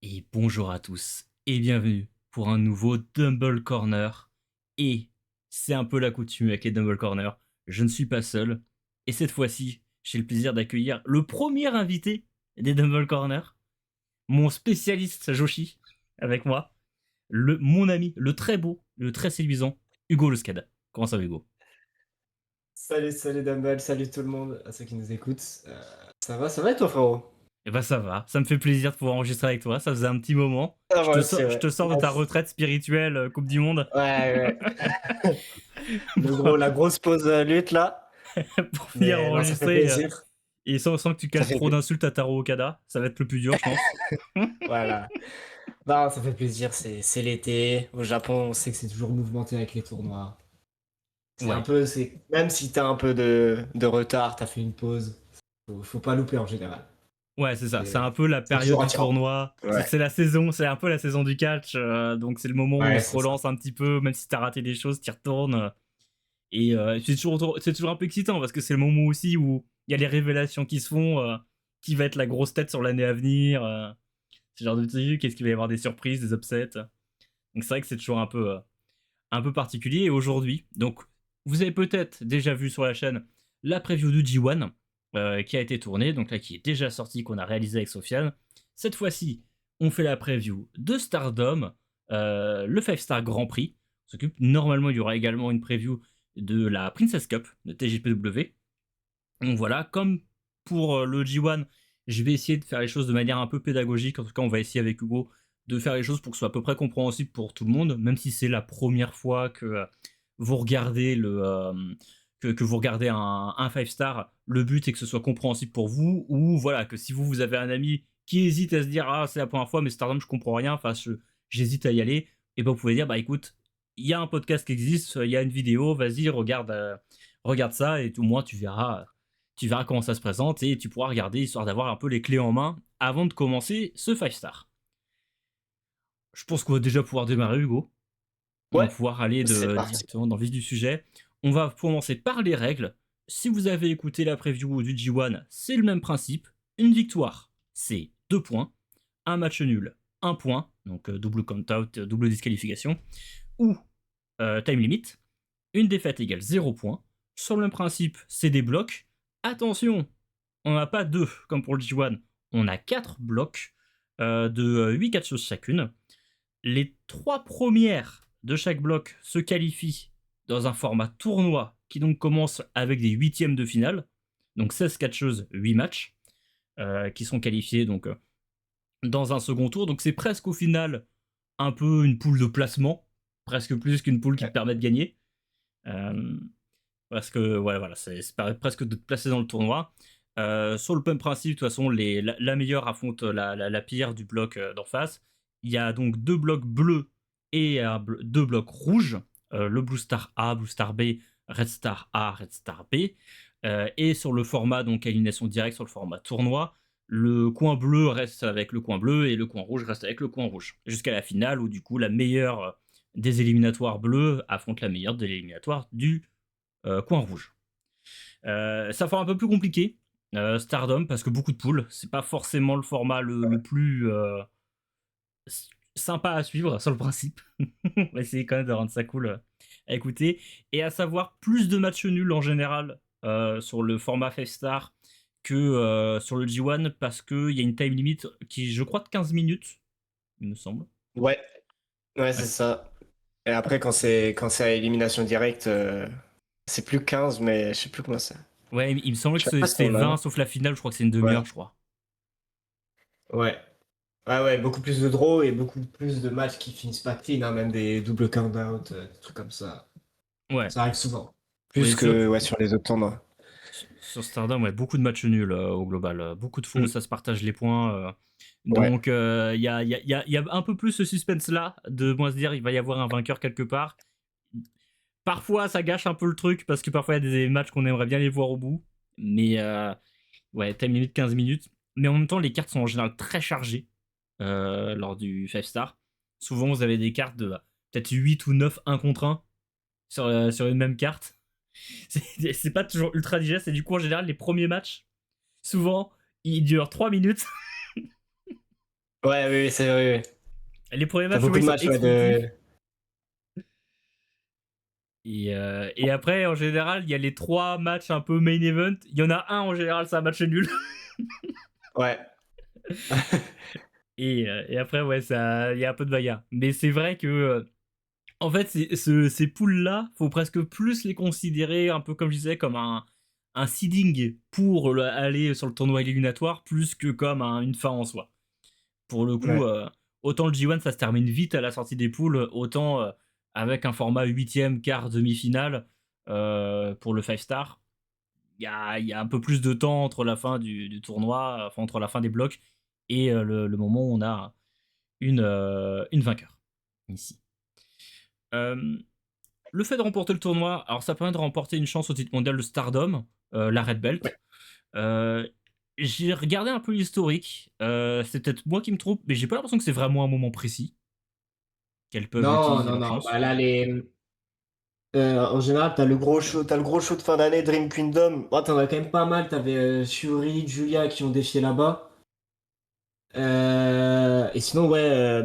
Et bonjour à tous et bienvenue pour un nouveau Dumble Corner. Et c'est un peu la coutume avec les Dumble Corner, je ne suis pas seul. Et cette fois-ci, j'ai le plaisir d'accueillir le premier invité des Dumble Corner, mon spécialiste Joshi, avec moi, mon ami, le très beau, le très séduisant, Hugo Luscada. Comment ça va Hugo? Salut Dumble, salut tout le monde, à ceux qui nous écoutent. Ça va et toi frérot? Eh ben ça va, ça me fait plaisir de pouvoir enregistrer avec toi, ça faisait un petit moment. Ça Je va te, aussi, sors, je ouais. te sors de ta retraite spirituelle Coupe du Monde. Ouais. pour, La grosse pause lutte là. pour venir Mais non, ça fait enregistrer. plaisir. Et sans que tu Ça cales fait trop pla- d'insultes à Taro Okada, ça va être le plus dur, je pense. Voilà. Non, ça fait plaisir, c'est l'été. Au Japon, on sait que c'est toujours mouvementé avec les tournois. Ouais, Même si t'as un peu de retard, t'as fait une pause, faut pas louper en général. ouais, c'est ça. C'est C'est un peu la c'est période toujours du attirant. tournoi. Ouais. C'est la saison, c'est un peu la saison du catch. Donc c'est le moment où on Ouais, se c'est ça. relance un petit peu, même si t'as raté des choses, t'y retournes. Et c'est toujours un peu excitant parce que c'est le moment aussi où il y a les révélations qui se font. Qui va être la grosse tête sur l'année à venir. Ce genre de trucs. Qu'est-ce qu'il va y avoir des surprises, des upsets. Donc c'est vrai que c'est toujours un peu particulier. Et aujourd'hui, donc, vous avez peut-être déjà vu sur la chaîne la preview du G1 qui a été tournée, donc là qui est déjà sortie, qu'on a réalisé avec Sofiane. Cette fois-ci, on fait la preview de Stardom, le 5-Star Grand Prix. On s'occupe. Normalement, il y aura également une preview de la Princess Cup de TJPW. Donc voilà, comme pour le G1, je vais essayer de faire les choses de manière un peu pédagogique. En tout cas, on va essayer avec Hugo de faire les choses pour que ce soit à peu près compréhensible pour tout le monde, même si c'est la première fois que vous regardez que vous regardez un 5 star. Le but est que ce soit compréhensible pour vous, ou voilà, que si vous avez un ami qui hésite à se dire ah c'est la première fois mais Stardom je comprends rien, enfin j'hésite à y aller, et ben vous pouvez dire bah écoute, il y a un podcast qui existe, il y a une vidéo, vas-y regarde ça et au moins tu verras comment ça se présente et tu pourras regarder histoire d'avoir un peu les clés en main avant de commencer ce 5 star. Je pense qu'on va déjà pouvoir démarrer, Hugo. On va Ouais, pouvoir aller c'est parti. directement dans le vif du sujet. On va commencer par les règles. Si vous avez écouté la preview du G1, c'est le même principe. Une victoire, c'est 2 points. Un match nul, 1 point. Donc double count-out, double disqualification. Ou time limit. Une défaite égale 0 point. Sur le même principe, c'est des blocs. Attention, on n'a pas 2 comme pour le G1, on a 4 blocs de 8 catcheuses chacune. Les 3 premières de chaque bloc se qualifient dans un format tournoi qui donc commence avec des huitièmes de finale, donc 16 catcheuses, 8 matchs, qui sont qualifiés donc dans un second tour. Donc c'est presque au final un peu une poule de placement, presque plus qu'une poule qui te Ouais. permet de gagner. Euh, Parce que ouais, voilà, c'est presque de te placer dans le tournoi. Sur le même principe, de toute façon, la meilleure affronte la pire du bloc d'en face. Il y a donc deux blocs bleus et deux blocs rouges. Le Blue Star A, Blue Star B, Red Star A, Red Star B. Et sur le format donc élimination directe, sur le format tournoi, le coin bleu reste avec le coin bleu et le coin rouge reste avec le coin rouge. Jusqu'à la finale où du coup la meilleure des éliminatoires bleus affronte la meilleure de l'éliminatoire du coin rouge. Ça fait un peu plus compliqué, Stardom, parce que beaucoup de poules, c'est pas forcément le format le plus sympa à suivre sur le principe. On va essayer quand même de rendre ça cool à écouter. Et à savoir, plus de matchs nuls en général sur le format 5 Star que sur le G1, parce qu'il y a une time limit qui, je crois, de 15 minutes, il me semble. Ouais, ouais, Ouais, c'est ça. Et après, quand c'est à élimination directe, c'est plus 15, mais je sais plus comment c'est. ouais, il me semblait Je que sais pas si c'était on 20, a. sauf la finale, je crois que c'est une Ouais. demi-heure, je crois. Ouais. Ah ouais, beaucoup plus de draws et beaucoup plus de matchs qui finissent pas clean, hein, même des doubles count-out, des trucs comme ça. Ouais, Ça arrive souvent. ouais, Plus que ouais, sur les autres tournois. sur Stardom, ouais, beaucoup de matchs nuls au global. Beaucoup de faux, Mm. ça se partage les points. Ouais. Donc, il y a un peu plus ce suspense-là de moi se dire il va y avoir un vainqueur quelque part. Parfois, ça gâche un peu le truc parce que parfois, il y a des matchs qu'on aimerait bien les voir au bout. Mais, ouais, time limit 15 minutes. Mais en même temps, les cartes sont en général très chargées lors du 5 star. Souvent, vous avez des cartes de peut-être 8 ou 9 1 contre 1 sur une même carte. C'est pas toujours ultra digeste. Et du coup, en général, les premiers matchs, souvent, ils durent 3 minutes. Ouais, oui, c'est vrai, oui. Les premiers T'as matchs, beaucoup ouais, de ils sont matchs, ouais, explosifs. Et après, en général, il y a les 3 matchs un peu main event. Il y en a un, en général, c'est un match nul. Ouais. Et après, ouais, il y a un peu de bagarre. Mais c'est vrai que, en fait, ces poules-là, faut presque plus les considérer, un peu comme je disais, comme un seeding pour aller sur le tournoi éliminatoire, plus que comme une fin en soi. Pour le coup, Ouais. autant le G1, ça se termine vite à la sortie des poules, autant avec un format huitième, quart, demi-finale, pour le 5 star, il y a un peu plus de temps entre la fin du tournoi, enfin entre la fin des blocs et le moment où on a une vainqueur ici. Euh, le fait de remporter le tournoi, alors ça permet de remporter une chance au titre mondial de Stardom, la Red Ouais. Belt. Euh, j'ai regardé un peu l'historique, c'est peut-être moi qui me trompe, mais j'ai pas l'impression que c'est vraiment un moment précis qu'elles peuvent Non, utiliser non, leur non. Bah chance. là, en général, t'as le gros show de fin d'année, Dream Kingdom. Oh, t'en as quand même pas mal. T'avais Shuri, Julia qui ont défié là-bas. Et sinon, ouais,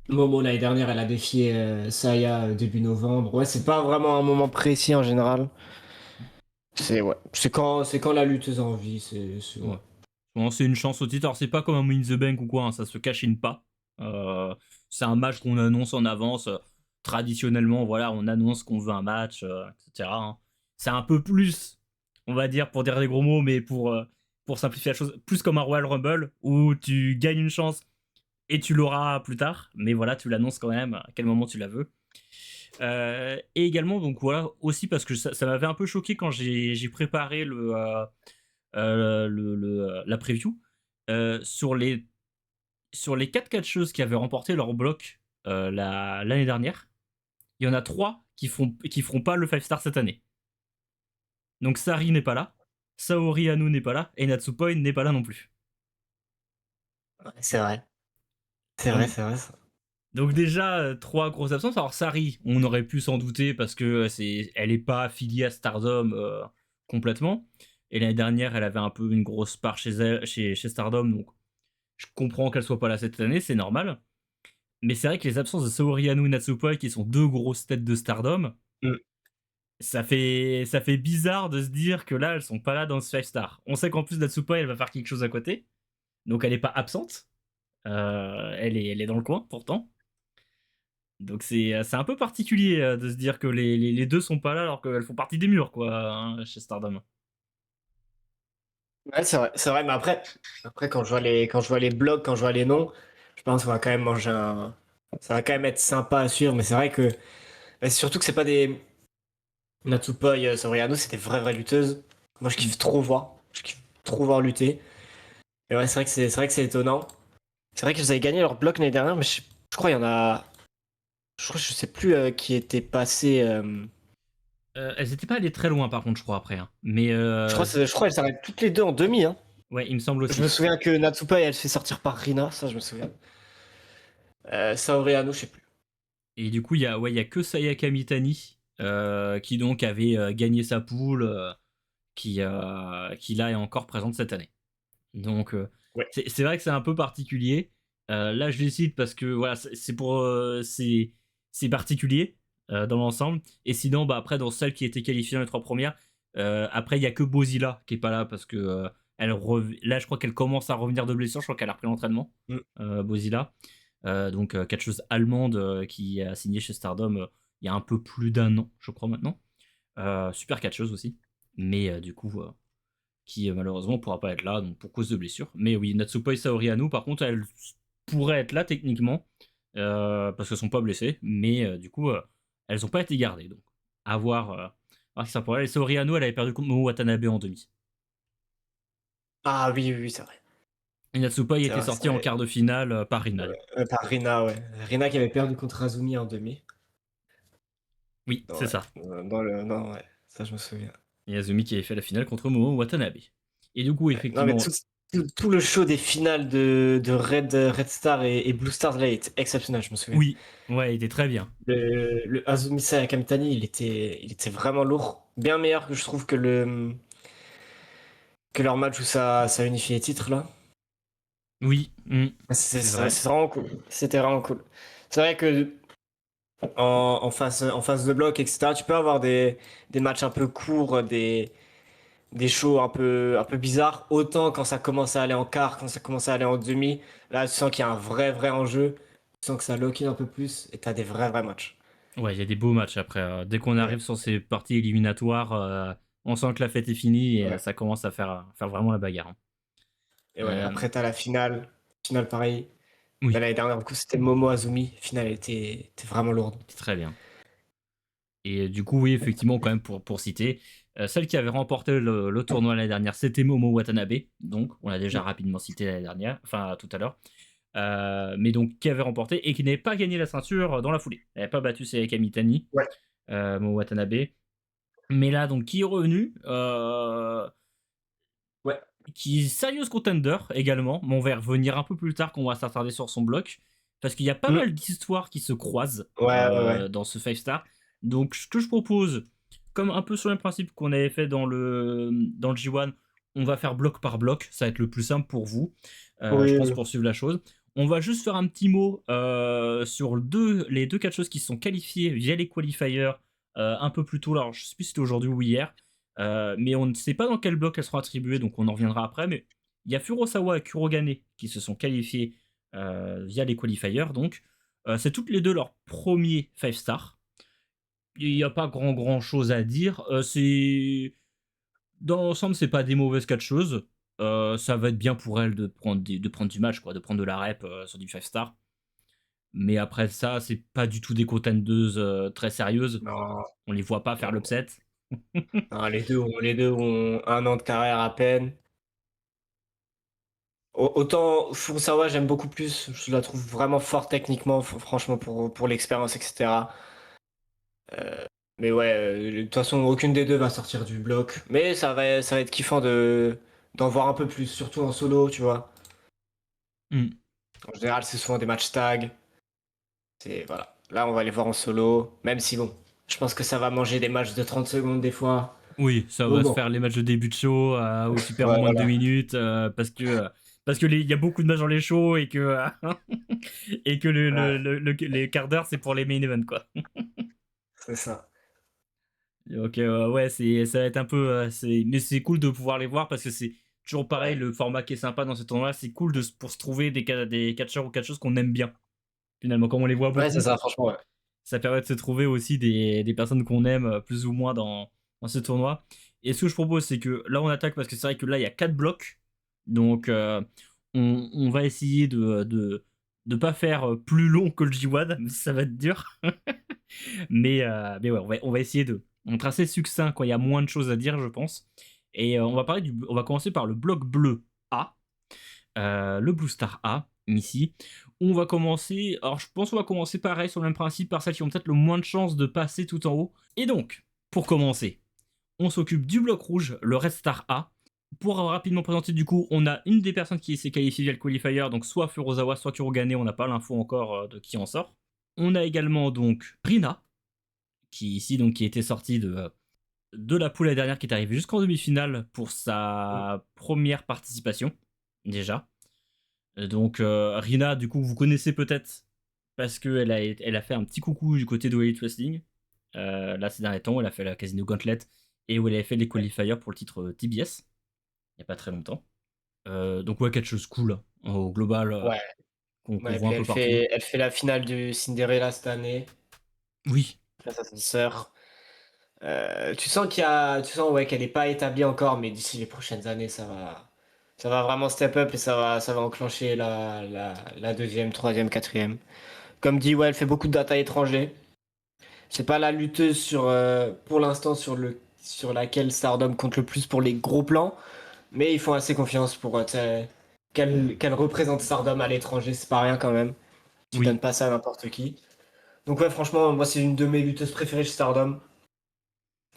Momo l'année dernière, elle a défié Saya début novembre. Ouais, c'est pas vraiment un moment précis en général. C'est ouais, c'est quand la lutteuse a envie. Ouais. Ouais. Bon, c'est une chance au titre. Alors, c'est pas comme un Money in the Bank ou quoi, hein, ça se cachine pas. Euh, c'est un match qu'on annonce en avance. Traditionnellement, voilà, on annonce qu'on veut un match, etc., hein. C'est un peu plus, on va dire, pour dire des gros mots, mais pour simplifier la chose, plus comme un Royal Rumble où tu gagnes une chance et tu l'auras plus tard. Mais voilà, tu l'annonces quand même à quel moment tu la veux. Et également, donc voilà, aussi parce que ça m'avait un peu choqué quand j'ai préparé la preview. Sur les 4 catcheuses qui avaient remporté leur bloc l'année dernière, il y en a 3 qui feront pas le 5 star cette année. Donc Sari n'est pas là, Saori Anu n'est pas là, et Natsupoi n'est pas là non plus. Ouais, c'est vrai. C'est vrai, Donc, c'est vrai ça. donc déjà, 3 grosses absences. Alors Sari, on aurait pu s'en douter parce que elle est pas affiliée à Stardom complètement. Et l'année dernière, elle avait un peu une grosse part chez Stardom, donc je comprends qu'elle soit pas là cette année, c'est normal. Mais c'est vrai que les absences de Saori Anu et Natsupoi, qui sont 2 grosses têtes de Stardom, Mm. ça fait bizarre de se dire que là, elles sont pas là dans ce 5 star. On sait qu'en plus, Natsupoi, elle va faire quelque chose à côté. Donc elle est pas absente. Elle est dans le coin, pourtant. Donc c'est un peu particulier de se dire que les deux sont pas là alors qu'elles font partie des murs, quoi, hein, chez Stardom. Ouais, c'est vrai, mais après quand je vois les blogs, quand je vois les noms, je pense qu'on va quand même manger un. Ça va quand même être sympa à suivre, mais c'est vrai que. Mais surtout que c'est pas des. Natsupoi, Soriano, c'est des vraies lutteuses. Moi, je Mm. kiffe trop voir. Je kiffe trop voir lutter. Et ouais, c'est vrai que c'est étonnant. C'est vrai qu'ils avaient gagné leur bloc l'année dernière, mais je crois qu'il y en a. Je sais plus qui était passé. Elles étaient pas allées très loin, par contre, je crois, après, hein. Mais Je crois qu'elles s'arrêtent toutes les deux en demi. Hein. ouais, il me semble Je me aussi. souviens que Natsupoi, elle se fait sortir par Rina, ça je me souviens. Saori Anou, je sais plus. Et du coup, il y a que Sayaka Mitani qui donc avait gagné sa poule, qui là est encore présente cette année. Donc Ouais. c'est vrai que c'est un peu particulier. Là, je les cite parce que voilà, c'est particulier dans l'ensemble. Et sinon, bah après dans celles qui étaient qualifiées dans les 3 premières, après il y a que Bozilla qui est pas là parce que là je crois qu'elle commence à revenir de blessure. Je crois qu'elle a repris l'entraînement, Mm. Bozilla. Donc catcheuse allemande qui a signé chez Stardom il y a un peu plus d'un an, je crois maintenant. Super catcheuse aussi. Mais du coup, qui malheureusement pourra pas être là donc pour cause de blessure. Mais oui, Natsupoi et Saori Anou, par contre, elles pourraient être là techniquement parce qu'elles sont pas blessées, mais du coup, elles ont pas été gardées. Donc, à voir si ça pourrait. Et Saori Anou, elle avait perdu contre Momo Watanabe en demi. Ah oui, oui, oui, c'est vrai. Et Natsupoi C'est était vrai, c'est sortie en vrai. quart de finale par Rina, du coup. Par Rina, ouais. Rina qui avait perdu contre Azumi en demi. Oui, c'est Ouais. ça. Non, ouais. Ça, je me souviens. Et Azumi qui avait fait la finale contre Momo Watanabe. Et du coup, Ouais. Non, mais effectivement, tout le show des finales de Red Star et Blue Star, là, est exceptionnel, je me souviens. oui, ouais, il était très bien. Le Azumi Saya Kamitani, il était vraiment lourd. Bien meilleur que je trouve que leur match où ça unifie les titres, là. Oui, C'est c'est vrai. c'est vraiment cool. C'était vraiment cool. C'est vrai que en phase de bloc, etc., tu peux avoir des matchs un peu courts, des shows un peu bizarres. Autant quand ça commence à aller en quart, quand ça commence à aller en demi, là, tu sens qu'il y a un vrai enjeu. Tu sens que ça lock in un peu plus et t'as des vrais matchs. Ouais, il y a des beaux matchs après. Dès qu'on arrive Ouais, sur ces parties éliminatoires, on sent que la fête est finie et ouais. ça commence à faire vraiment la bagarre, hein. Et ouais, Euh, après, t'as la finale. Finale, pareil. Là, oui, l'année dernière, du coup, c'était Momo Azumi. Finale était vraiment lourde. c'est très bien. Et du coup, oui, effectivement, quand même, pour citer, celle qui avait remporté le tournoi l'année dernière, c'était Momo Watanabe. Donc, on l'a déjà Mm. rapidement cité l'année dernière, enfin tout à l'heure. Mais donc, qui avait remporté et qui n'avait pas gagné la ceinture dans la foulée. Elle n'avait pas battu Sayaka Mitani, Ouais. Momo Watanabe. Mais là, donc, qui est revenu, Ouais. qui est sérieuse contender également, mais on va y revenir un peu plus tard qu'on va s'attarder sur son bloc, parce qu'il y a pas Mm. mal d'histoires qui se croisent Ouais. dans ce 5 star. Donc ce que je propose, comme un peu sur le même principe qu'on avait fait dans le G1, on va faire bloc par bloc, ça va être le plus simple pour vous, je pense, Oui. pour suivre la chose. On va juste faire un petit mot sur les deux quatre choses qui se sont qualifiées via les qualifiers un peu plus tôt. Alors je sais plus si c'était aujourd'hui ou hier, mais on ne sait pas dans quel bloc elles seront attribuées, donc on en reviendra après. Mais il y a Furosawa et Kurogane qui se sont qualifiés via les qualifiers. Donc, c'est toutes les deux leurs premiers 5 stars. Il n'y a pas grand chose à dire. Dans l'ensemble, c'est pas des mauvaises catcheuses. Ça va être bien pour elles de prendre du match, quoi, de prendre de la rep sur du 5 stars. Mais après ça, c'est pas du tout des contendeuses très sérieuses. Non, On les voit pas faire non. l'upset. Non, les deux ont un an de carrière à peine. Autant Furusawa, j'aime beaucoup plus. Je la trouve vraiment forte techniquement, franchement, pour l'expérience, etc. Euh, mais ouais, de toute façon, aucune des deux va sortir du bloc. Mais ça va être kiffant d'en voir un peu plus, surtout en solo, tu vois. Hmm. En général, c'est souvent des matchs tag. Voilà. Là, on va les voir en solo. Même si, bon, je pense que ça va manger des matchs de 30 secondes des fois. Oui, ça Mais va se bon, faire les matchs de début de show où tu perds en ouais, moins de 2 voilà. minutes parce que il y a beaucoup de matchs dans les shows et que et que Ouais, les quarts d'heure c'est pour les main events quoi. c'est ça. Donc ouais, ça va être un peu mais c'est cool de pouvoir les voir parce que c'est toujours pareil, Ouais. le format qui est sympa dans ce tournoi, c'est cool pour se trouver des catcheurs ou catcheuses qu'on aime bien. Finalement, comme on les voit Ouais, c'est beaucoup, ça, franchement, ouais. ça permet de se trouver aussi des personnes qu'on aime plus ou moins dans ce tournoi. Et ce que je propose, c'est que là, on attaque parce que c'est vrai que là, il y a 4 blocs. Donc, on va essayer de pas faire plus long que le G1, mais ça va être dur. Mais ouais, on va essayer de être assez succinct quand il y a moins de choses à dire, je pense. Et on va commencer par le bloc bleu A, le Blue Star A, ici. On va commencer, alors je pense qu'on va commencer pareil sur le même principe par celles qui ont peut-être le moins de chances de passer tout en haut. Et donc, pour commencer, on s'occupe du bloc rouge, le Red Star A. Pour rapidement présenter du coup, on a une des personnes qui s'est qualifiée via le qualifier, donc soit Furusawa, soit Kurogane, on n'a pas l'info encore de qui en sort. On a également donc Rina, qui ici donc qui était sortie de la poule la dernière, qui est arrivée jusqu'en demi-finale pour sa première participation, déjà. Donc Rina, du coup, vous connaissez peut-être parce qu'elle a fait un petit coucou du côté de Elite Wrestling. Là, ces derniers temps, elle a fait la Casino Gauntlet et où elle avait fait les qualifiers pour le titre TBS, il n'y a pas très longtemps. Donc ouais, quelque chose de cool, hein, au global, Ouais. qu'on Ouais, et voit puis un peu partout. elle fait la finale du Cinderella cette année, Oui, face à sa sœur. Tu sens tu sens ouais, qu'elle n'est pas établie encore, mais d'ici les prochaines années, ça va vraiment step up et ça va enclencher la deuxième, troisième, quatrième. Comme dit, ouais, elle fait beaucoup de data étrangers. C'est pas la lutteuse pour l'instant sur laquelle Stardom compte le plus pour les gros plans, mais ils font assez confiance pour qu'elle représente Stardom à l'étranger, c'est pas rien quand même. Tu donnes oui. pas ça à n'importe qui. Donc ouais, franchement, moi c'est une de mes lutteuses préférées chez Stardom.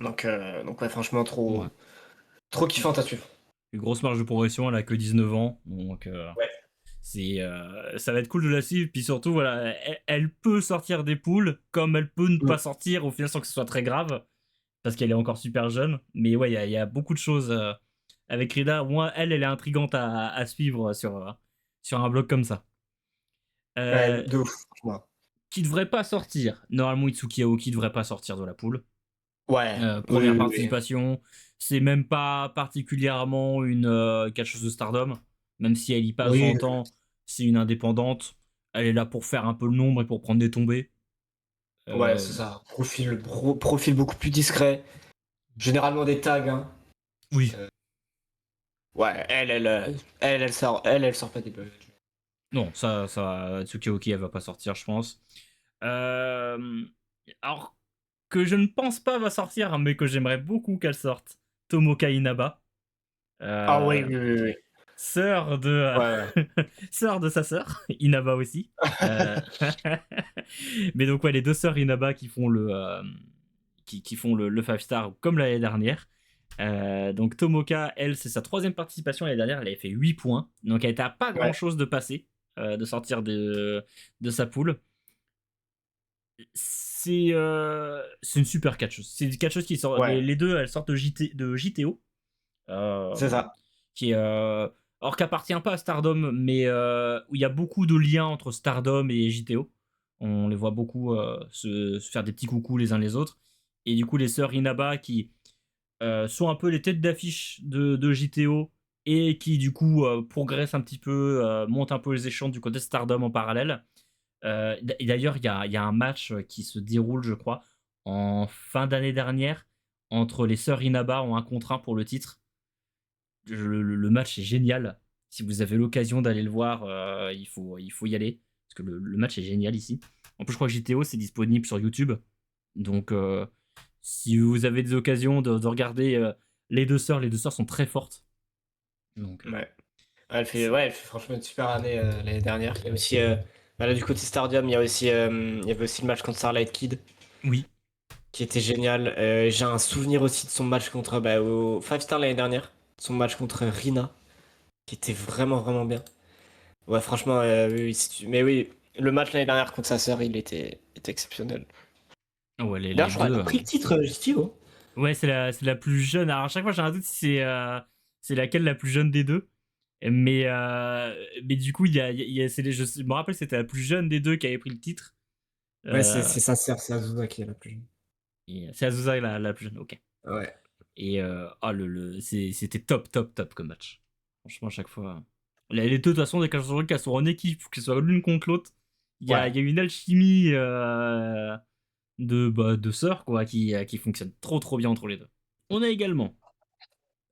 Donc ouais, franchement, Ouais. trop kiffante à suivre. Une grosse marge de progression, elle a que 19 ans, donc Ouais. ça va être cool de la suivre. Puis surtout, voilà, elle peut sortir des poules, comme elle peut ne Mm. pas sortir au final sans que ce soit très grave, parce qu'elle est encore super jeune. Mais ouais, il y a beaucoup de choses avec Rida. Moi, elle est intrigante à suivre sur un bloc comme ça. Ouais, de ouf, franchement. Qui devrait pas sortir. Normalement, Itsuki Aoki devrait pas sortir de la poule. Ouais, oui, Première oui, oui. participation, c'est même pas particulièrement une catcheuse de Stardom, même si elle y passe Oui, son temps, c'est une indépendante. Elle est là pour faire un peu le nombre et pour prendre des tombées. ouais, Euh, c'est ça. Profil beaucoup plus discret. Généralement des tags, hein. oui, Ouais, elle sort pas des bugs. non, ça, Tsuki elle va pas sortir, je pense. Euh, alors que je ne pense pas va sortir, mais que j'aimerais beaucoup qu'elle sorte, Tomoka Inaba. Ah oui, Euh, oui, oui, oui. sœur de Ouais, sœur de sa sœur Inaba aussi. Mais donc ouais, les deux sœurs Inaba qui font qui font le 5 star comme l'année dernière. Donc Tomoka, elle, c'est sa troisième participation l'année dernière, elle avait fait 8 points, donc elle était à pas grand ouais. chose de passer, de sortir de sa poule. C'est une super catcheuse. C'est une catcheuse qui sort. Ouais, Les deux, elles sortent de JTO. c'est Euh, ça. qui est alors qu'appartient pas à Stardom, mais où il y a beaucoup de liens entre Stardom et JTO. On les voit beaucoup se faire des petits coucous les uns les autres. Et du coup, les sœurs Inaba qui sont un peu les têtes d'affiche de JTO et qui du coup progressent un petit peu, montent un peu les échelons du côté Stardom en parallèle. Et d'ailleurs, il y a un match qui se déroule, je crois, en fin d'année dernière entre les sœurs Inaba en 1 contre 1 pour le titre. Le match est génial. Si vous avez l'occasion d'aller le voir, il faut y aller. Parce que le match est génial ici. En plus, je crois que JTO, c'est disponible sur YouTube. Donc, si vous avez des occasions de regarder les deux sœurs sont très fortes. Donc, Ouais. c'est- Elle fait franchement une super année l'année dernière. Il y a aussi, bah là, du côté Stardom, il y avait aussi le match contre Starlight Kid oui. qui était génial. J'ai un souvenir aussi de son match contre, bah, au 5 Star l'année dernière, son match contre Rina, qui était vraiment, vraiment bien. Ouais, franchement, oui, oui, mais oui, le match l'année dernière contre sa sœur, était exceptionnel. Ah ouais, D'ailleurs, les je crois qu'elle deux. a pris le titre, JTO. Ouais, c'est la plus jeune. Alors, à chaque fois, j'ai un doute si c'est laquelle la plus jeune des deux. Mais du coup, je me rappelle, c'était la plus jeune des deux qui avait pris le titre. Ouais, Euh, c'est sa sœur, c'est Azusa qui est la plus jeune. c'est Azusa la plus jeune, ok. Ouais. Et c'était top, top, top comme match. Franchement, à chaque fois. Les deux, de toute façon, dès qu'elles sont en équipe, qu'elles soient l'une contre l'autre, Ouais. il y a une alchimie de sœurs quoi, qui fonctionne trop, trop bien entre les deux. On a également.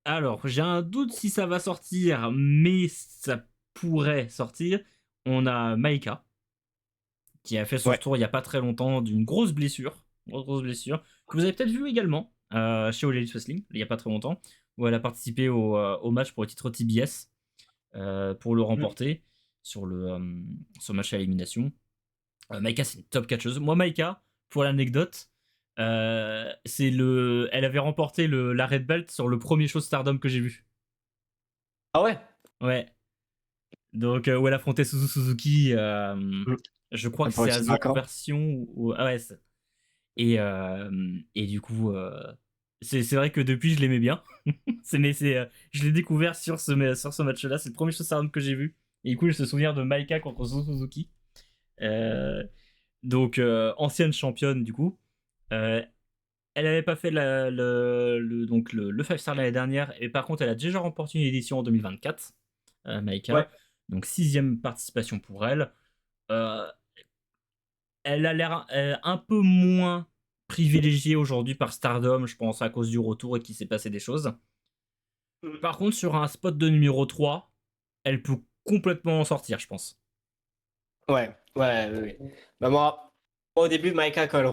Alors, j'ai un doute si ça va sortir, mais ça pourrait sortir. On a Maika, qui a fait son Ouais. retour il y a pas très longtemps d'une grosse blessure. Grosse blessure. Que vous avez peut-être vu également chez All Elite Wrestling, il y a pas très longtemps, où elle a participé au match pour le titre TBS pour le Mm. remporter sur le match à élimination. Maika, c'est une top catcheuse. Moi, Maika, pour l'anecdote, elle avait remporté la Red Belt sur le premier show Stardom que j'ai vu. Ah ouais? Ouais. Donc, où elle affrontait Suzuki. Mm. Je crois que Pour c'est le titre Azo vacant. version. Ah ouais. Et du coup, c'est vrai que depuis, je l'aimais bien. Je l'ai découvert sur ce match-là. C'est le premier show Stardom que j'ai vu. Et du coup, je me souviens de Maika contre Suzuki. Euh, donc, ancienne championne, du coup. Euh, Elle avait pas fait le 5 star l'année dernière, et par contre, elle a déjà remporté une édition en 2024, Ouais. Maika. Donc, sixième participation pour elle. Euh, Elle a l'air un peu moins privilégiée aujourd'hui par Stardom, je pense, à cause du retour et qu'il s'est passé des choses. Mm. Par contre, sur un spot de numéro 3, elle peut complètement en sortir, je pense. Ouais, ouais, oui, oui. Bah moi, au début, Maïka, quand elle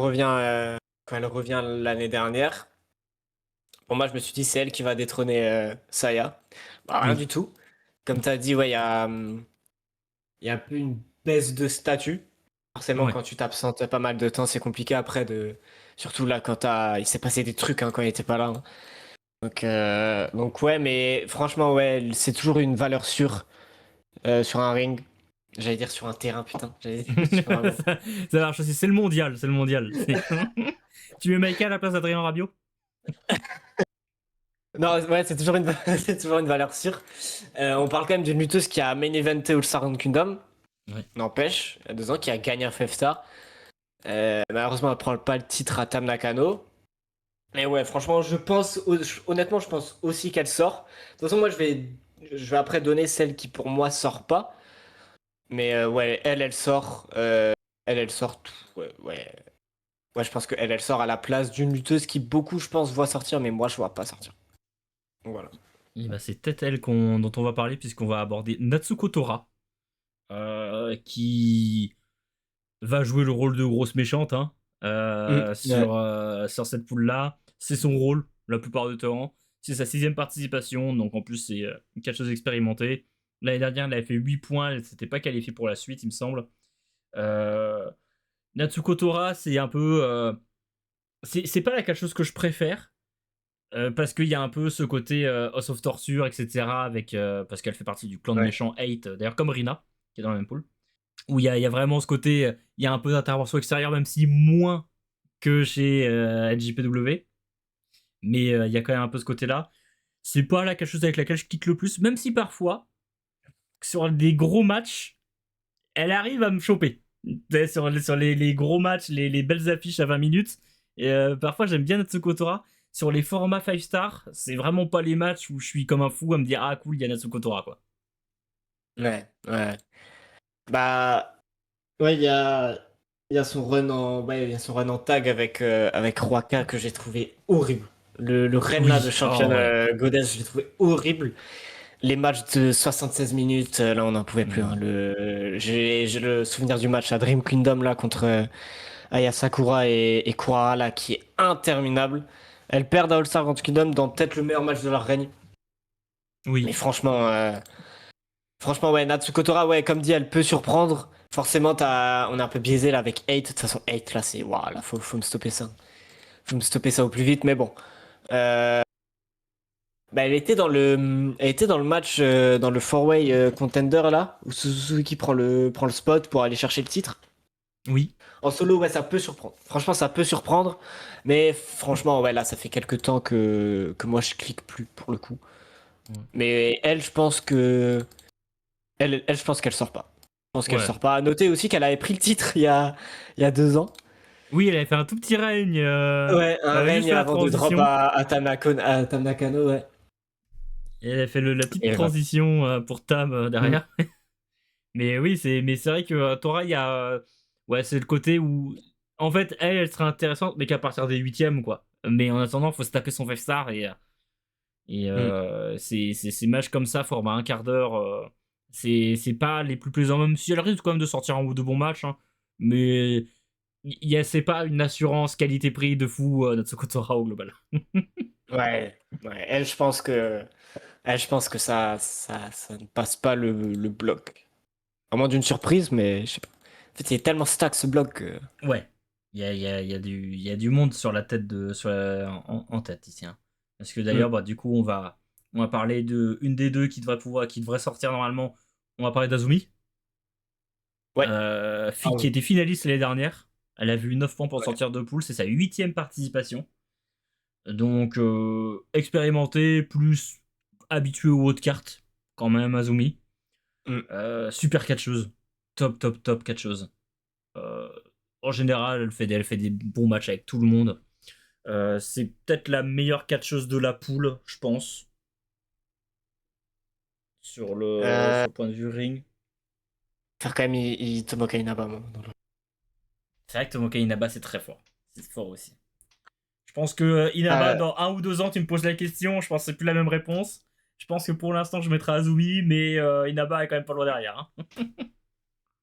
revient l'année dernière, pour moi, je me suis dit, c'est elle qui va détrôner Saya. Bah, rien du Oui, tout. Comme tu as dit, ouais, il y a un peu une baisse de statut. Forcément, ouais. quand tu t'absentes pas mal de temps, c'est compliqué après de. Surtout là, il s'est passé des trucs hein, quand il était pas là, hein. Donc ouais, mais franchement, ouais, c'est toujours une valeur sûre sur un ring. J'allais dire sur un terrain, putain. J'allais dire sur un. Ça marche aussi, c'est le mondial, c'est le mondial. Tu mets Maika à la place d'Adrien Rabiot? Non, ouais, c'est toujours une, c'est toujours une valeur sûre. On parle quand même d'une lutteuse qui a main eventé All-Star Kingdom. Ouais. N'empêche, il y a 2 ans, qui a gagné un 5-star. Malheureusement, elle prend pas le titre à Tam Nakano. Mais ouais, franchement, honnêtement, je pense aussi qu'elle sort. De toute façon, moi, je vais après donner celle qui pour moi sort pas. Mais ouais, elle sort. Elle sort tout. Ouais, ouais. Ouais, je pense que elle sort à la place d'une lutteuse qui beaucoup, je pense, voit sortir, mais moi, je vois pas sortir. Donc voilà. Et bah, c'est peut-être elle dont on va parler, puisqu'on va aborder Natsuko Tora, qui va jouer le rôle de grosse méchante, hein, Ouais. sur cette poule-là. C'est son rôle, la plupart du temps. C'est sa 6ème participation, donc en plus, c'est quelque chose d'expérimenté. L'année dernière, elle avait fait 8 points, elle s'était pas qualifiée pour la suite, il me semble. Euh, Natsuko Tora, c'est un peu. C'est pas la quelque chose que je préfère, parce qu'il y a un peu ce côté House of Torture, etc. Parce qu'elle fait partie du clan de Ouais. méchants Hate, d'ailleurs, comme Rina, qui est dans la même pool. Où il y a vraiment ce côté. Il y a un peu d'intervention extérieure, même si moins que chez LJPW. Mais il y a quand même un peu ce côté-là. C'est pas là quelque chose avec laquelle je kick le plus, même si parfois, sur des gros matchs, elle arrive à me choper. Sur les gros matchs, les belles affiches à 20 minutes. Et parfois, j'aime bien Natsuko Tora. Sur les formats 5 stars, c'est vraiment pas les matchs où je suis comme un fou à me dire ah cool, il y a Natsuko Tora quoi. Ouais. Ouais. Bah, ouais, il y a son run en, ouais, il y a son run en tag avec Ruaka que j'ai trouvé horrible. Le run là de Oui, championne oh ouais. Goddess, je l'ai trouvé horrible. Les matchs de 76 minutes, là, on n'en pouvait plus, hein. Mm. J'ai le souvenir du match à Dream Kingdom là contre Aya Sakura et Kurara là qui est interminable. Elles perdent à All-Star Grand Kingdom dans peut-être le meilleur match de leur règne. Mais Oui. franchement, ouais, Natsuko Tora, ouais, comme dit, elle peut surprendre. Forcément, on est un peu biaisé là avec 8. De toute façon, 8 là, c'est waouh, là, faut me stopper ça. Faut me stopper ça au plus vite, mais bon. Euh, Bah, elle était dans le match, dans le four-way contender là, où Suzuki prend le spot pour aller chercher le titre. Oui. En solo, ouais, ça peut surprendre. Franchement, ça peut surprendre. Mais franchement, ouais, là, ça fait quelques temps que moi, je clique plus pour le coup. Mais elle, je pense que. Je pense qu'elle sort pas. Je pense qu'elle Ouais. sort pas. À noter aussi qu'elle avait pris le titre il y a 2 ans. Oui, elle avait fait un tout petit règne. Ouais, Elle un avait juste règne fait la avant de drop transition. à Tam Nakano, ouais. Et elle a fait la petite Et voilà. transition pour Tam Mm. derrière. Mais oui, mais c'est vrai que Tora, il y a. Ouais, c'est le côté où. En fait, elle serait intéressante, mais qu'à partir des 8e, quoi. Mais en attendant, faut se taper son 5 star Mm. ces matchs comme ça, format un quart d'heure, c'est pas les plus plaisants, même si elle risque quand même de sortir un ou deux bons matchs, hein. Mais c'est pas une assurance qualité-prix de fou Natsuko Tora au global. Ouais, ouais. Elle, je pense que ça ne passe pas le bloc. À moins d'une surprise, mais je sais pas. En fait, il est tellement stack ce bloc que. Ouais, il y a du monde sur la tête en tête ici, hein. Parce que Mm. d'ailleurs, bah, du coup, on va parler de une des deux qui devrait sortir normalement. On va parler d'Azumi, Ouais. Ah fille qui oui. était finaliste l'année dernière. Elle a vu 9 points pour Ouais. sortir de poule, c'est sa 8e participation. Donc, expérimenté, plus habitué aux hautes cartes, quand même, Azumi. Mm. Super catcheuse. Top, top, top catcheuse. Euh, En général, elle fait des bons matchs avec tout le monde. C'est peut-être la meilleure catcheuse de la poule, je pense, Euh, sur le point de vue ring. Faire quand même Tomoka Inaba, moi. C'est vrai que Tomoka Inaba, c'est très fort. C'est fort aussi. Je pense que Inaba, Euh, dans 1 ou 2 ans, tu me poses la question, je pense que c'est plus la même réponse. Je pense que pour l'instant, je mettrai Azumi, mais Inaba est quand même pas loin derrière, hein.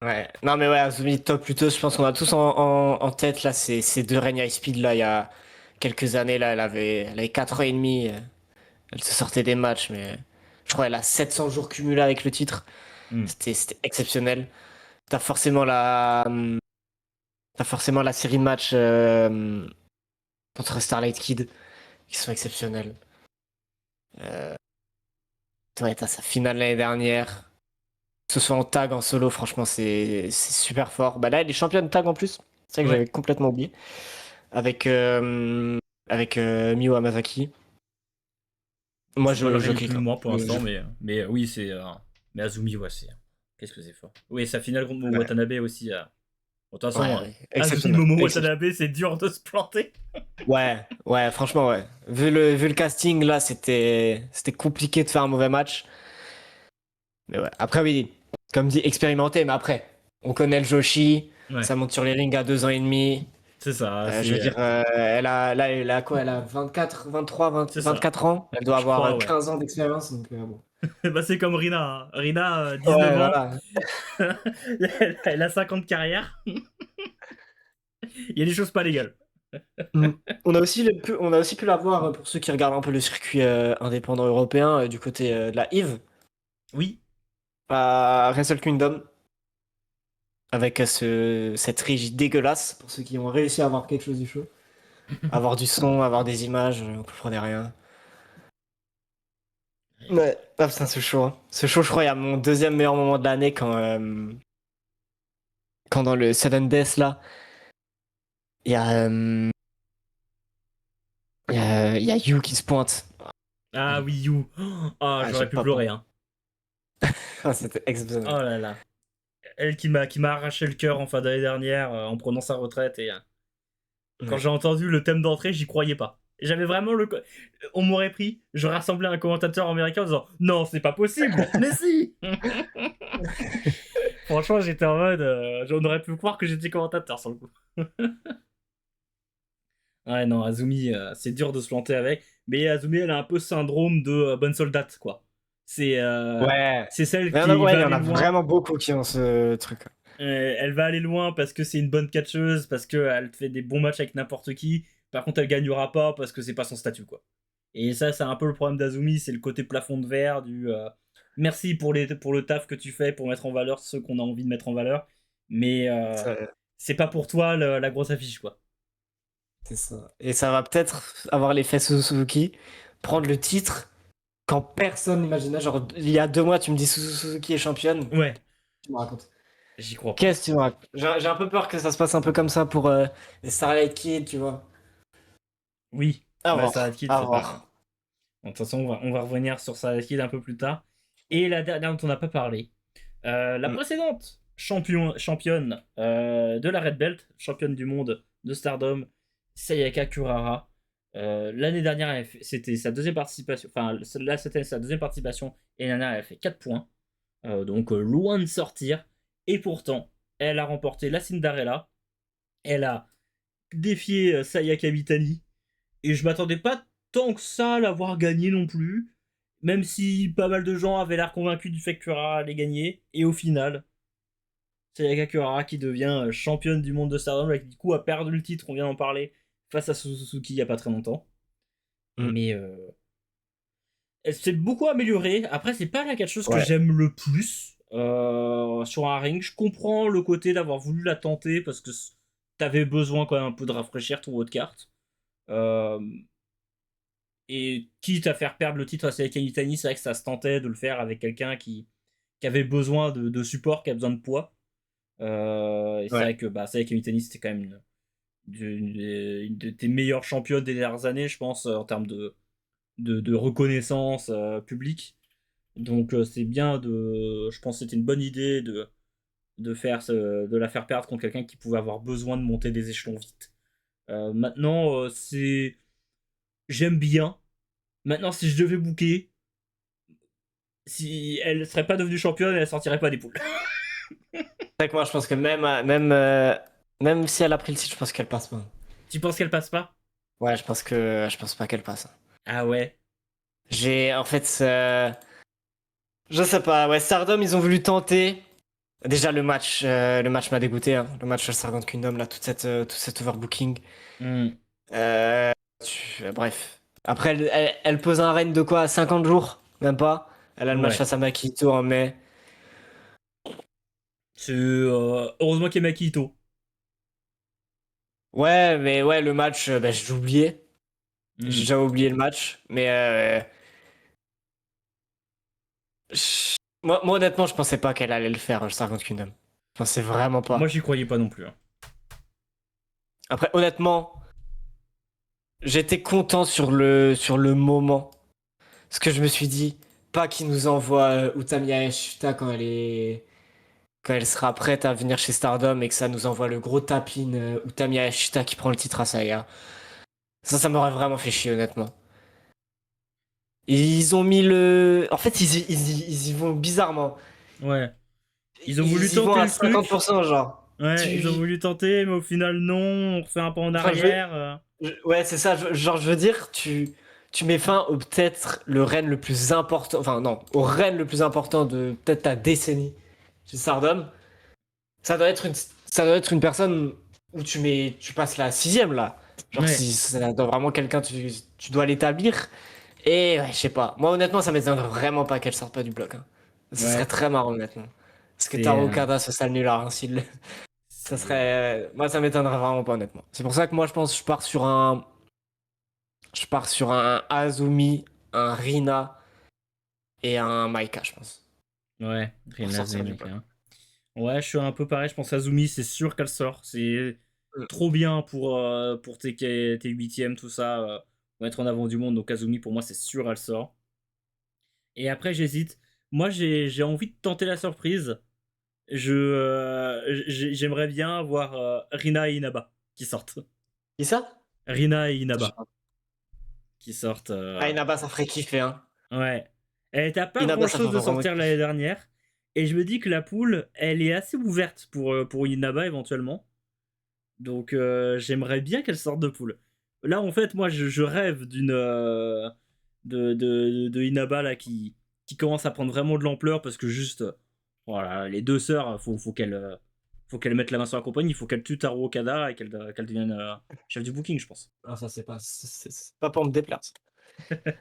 Ouais, non mais ouais, Azumi top plutôt, je pense qu'on a tous en tête là ces 2 règnes high speed là il y a quelques années là, elle avait 4 ans et demi, elle se sortait des matchs mais je crois qu'elle a 700 jours cumulés avec le titre, Hmm. c'était exceptionnel. T'as forcément la t'as forcément la série de matchs contre Starlight Kid qui sont exceptionnels. Euh, ouais, t'as sa finale l'année dernière, que ce soit en tag, en solo, franchement c'est super fort. Bah là elle est championne tag en plus, c'est vrai que Ouais. j'avais complètement oublié. avec, avec Miyu Hamasaki. Moi, C'est pas le je le clique. plus moi pour l'instant, Je- mais oui, c'est. Mais Azumi, ouais, c'est. Qu'est-ce que c'est fort. Oui, sa finale contre Ouais, Watanabe aussi. Bon, de toute façon, ouais, ouais. Azumi Exceptionnel. Momo Watanabe, c'est dur de se planter. Ouais, ouais, franchement, ouais. Vu le casting, là, c'était compliqué de faire un mauvais match. Mais ouais. Après, oui, comme dit, expérimenté, mais après, on connaît le Joshi, Ouais, ça monte sur les lignes à 2 ans et demi. c'est ça, Je veux dire, elle a quoi? Elle a 20 c'est ça. 24 ans. Elle doit Je avoir crois, ouais. 15 ans d'expérience, donc bon. Bah, c'est comme Rina, hein. Rina, 19 Ouais, ans, voilà. elle a 5 ans de carrière. Il y a des choses pas légales. Mm. On a aussi pu la voir, pour ceux qui regardent un peu le circuit indépendant européen, du côté de la IVE, Oui, à Wrestle Kingdom, avec cette régie dégueulasse, pour ceux qui ont réussi à avoir quelque chose du show. Avoir du son, avoir des images, on comprenait rien. Ouais, ah putain, ce show, hein. Ce show, je crois, il y a mon deuxième meilleur moment de l'année quand dans le Sudden Death, là, il y a, il y a You qui se pointe. ah oui, You. Ah, Ah, j'ai j'aurais pu pas pleurer, parlé. hein. Ah, c'était exceptionnel. Oh là là. Elle qui m'a arraché le cœur en fin d'année dernière en prenant sa retraite et quand Ouais. j'ai entendu le thème d'entrée, j'y croyais pas. J'avais vraiment on m'aurait pris, j'aurais rassemblé un commentateur américain en disant non, c'est pas possible, mais si. Franchement, j'étais en mode, j'en aurais pu croire que j'étais commentateur sur le coup. Ouais, non, Azumi, c'est dur de se planter avec, mais Azumi, elle a un peu ce syndrome de bonne soldate, quoi. C'est Ouais. c'est celle Mais qui ouais, va il y en aller a loin. vraiment beaucoup qui ont ce truc. Elle va aller loin parce que c'est une bonne catcheuse, parce qu'elle fait des bons matchs avec n'importe qui. Par contre, elle gagnera pas parce que c'est pas son statut, quoi. Et ça, c'est un peu le problème d'Azumi, c'est le côté plafond de verre du merci pour le taf que tu fais pour mettre en valeur ceux qu'on a envie de mettre en valeur, mais Ça- c'est pas pour toi la grosse affiche, quoi. C'est ça. Et ça va peut-être avoir l'effet Suzuki, prendre le titre quand personne n'imaginait. Genre, il y a 2 mois, tu me dis Suzuki est championne. Ouais, Tu me racontes. j'y crois pas. Qu'est-ce que tu me racontes? J'ai un peu peur que ça se passe un peu comme ça pour les Starlight Kids, tu vois. Oui, À bah ça voir. Kid, À c'est pas. voir. Bon, de toute façon, on va revenir sur ça Kid un peu plus tard. Et la dernière dont on n'a pas parlé, la Mm. précédente championne de la Red Belt, championne du monde de Stardom, Sayaka Kurara. L'année dernière, c'était sa deuxième participation. Enfin, là, c'était sa deuxième participation. Et l'année dernière, elle a fait 4 points. Donc, loin de sortir. Et pourtant, elle a remporté la Cinderella. Elle a défié Sayaka Mitani. Et je m'attendais pas tant que ça à l'avoir gagné non plus. Même si pas mal de gens avaient l'air convaincus du fait que Kurara allait gagner. Et au final, Sayaka Kurara qui devient championne du monde de Stardom, et qui du coup a perdu le titre, on vient d'en parler, face à Suzuki il y a pas très longtemps. Mm. Mais elle s'est beaucoup améliorée. Après, c'est pas la quelque chose que Ouais. j'aime le plus sur un ring. Je comprends le côté d'avoir voulu la tenter parce que t'avais besoin quand même un peu de rafraîchir ton haut de carte. Euh, et quitte à faire perdre le titre à Sayaka Mitani, c'est vrai que ça se tentait de le faire avec quelqu'un qui avait besoin de support, qui a besoin de poids. Et c'est Ouais. vrai que bah, Sayaka Mitani, c'était quand même une de tes meilleures championnes des dernières années, je pense, en termes de reconnaissance publique. Donc c'est bien de. Je pense que c'était une bonne idée de la faire perdre contre quelqu'un qui pouvait avoir besoin de monter des échelons vite. Maintenant, c'est. J'aime bien. Maintenant, si je devais booker, si elle serait pas devenue championne, elle sortirait pas des poules. C'est vrai que moi, je pense que même si elle a pris le titre, je pense qu'elle passe pas. Tu penses qu'elle passe pas? Ouais, je pense pas qu'elle passe. Ah ouais. En fait, je sais pas. Ouais, Stardom, ils ont voulu tenter. Déjà, le match m'a dégoûté, hein. Le match Stardom Kingdom, là, tout cet overbooking. Hmm. Euh, Bref. Après, elle pose un règne de quoi? 50 jours? Même pas. Elle a le match Ouais. face à Makito en mai. C'est heureusement qu'il y a Makito. Ouais, mais ouais, le match, bah, j'ai oublié. J'ai Hmm. déjà oublié le match. Mais moi, honnêtement, je pensais pas qu'elle allait le faire, le Stardom Kingdom. Je pensais vraiment Moi, pas. j'y croyais pas non plus, hein. Après, honnêtement, j'étais content sur le moment. Parce que je me suis dit, pas qu'il nous envoie Utamiya Shota quand elle sera prête à venir chez Stardom et que ça nous envoie le gros tapin Utamiya Shota qui prend le titre à Saya. Ça m'aurait vraiment fait chier, honnêtement. Ils ont mis le. En fait, ils y vont bizarrement. Ouais. Ils ont voulu Ils y vont tenter à le truc. 50%, genre. Ouais, ils ont Tu... voulu tenter, mais au final, non. On refait un pas en Enfin, arrière. Ouais, c'est ça. Genre, je veux dire, tu mets fin au peut-être le règne le plus important. Enfin, non, au règne le plus important de peut-être ta décennie chez Stardom. Ça doit être une personne où tu passes la sixième, là. Genre, Ouais. si ça doit vraiment quelqu'un, tu dois l'établir. Et ouais, je sais pas. Moi, honnêtement, ça m'étonnerait vraiment pas qu'elle sorte pas du bloc, hein. Ce serait Ouais. très marrant, honnêtement. Parce que C'est. Taro Okada, ce sale nulard, hein, ça C'est. serait. Moi, ça m'étonnerait vraiment pas, honnêtement. C'est pour ça que moi, je pense que je pars sur un Azumi, un Rina et un Maika, je pense. Ouais, Pour Rina sortir du Zemeka, bloc. hein. Ouais, je suis un peu pareil. Je pense à Azumi, c'est sûr qu'elle sort. C'est Mm. trop bien pour tes huitièmes, tout ça. Pour mettre en avant du monde. Donc Azumi, pour moi, c'est sûr, elle sort. Et après, j'hésite. Moi, j'ai envie de tenter la surprise. J'aimerais bien voir Rina et Inaba qui sortent. Qui ça? Rina et Inaba qui sortent. Ah, Inaba, ça ferait kiffer, hein. Ouais. Elle était à pas grand Inaba, ça chose de ferait vraiment sortir l'année kiffer. dernière. Et je me dis que la poule, elle est assez ouverte pour Inaba éventuellement. Donc j'aimerais bien qu'elle sorte de poule. Là, en fait, moi, je rêve d'une de Inaba là qui commence à prendre vraiment de l'ampleur parce que juste voilà, les deux sœurs, faut qu'elles mettent la main sur la compagnie, il faut qu'elles tuent Taro Okada et qu'elle devienne chef du booking, je pense. Ah, ça, c'est pas pour me déplaire, ça.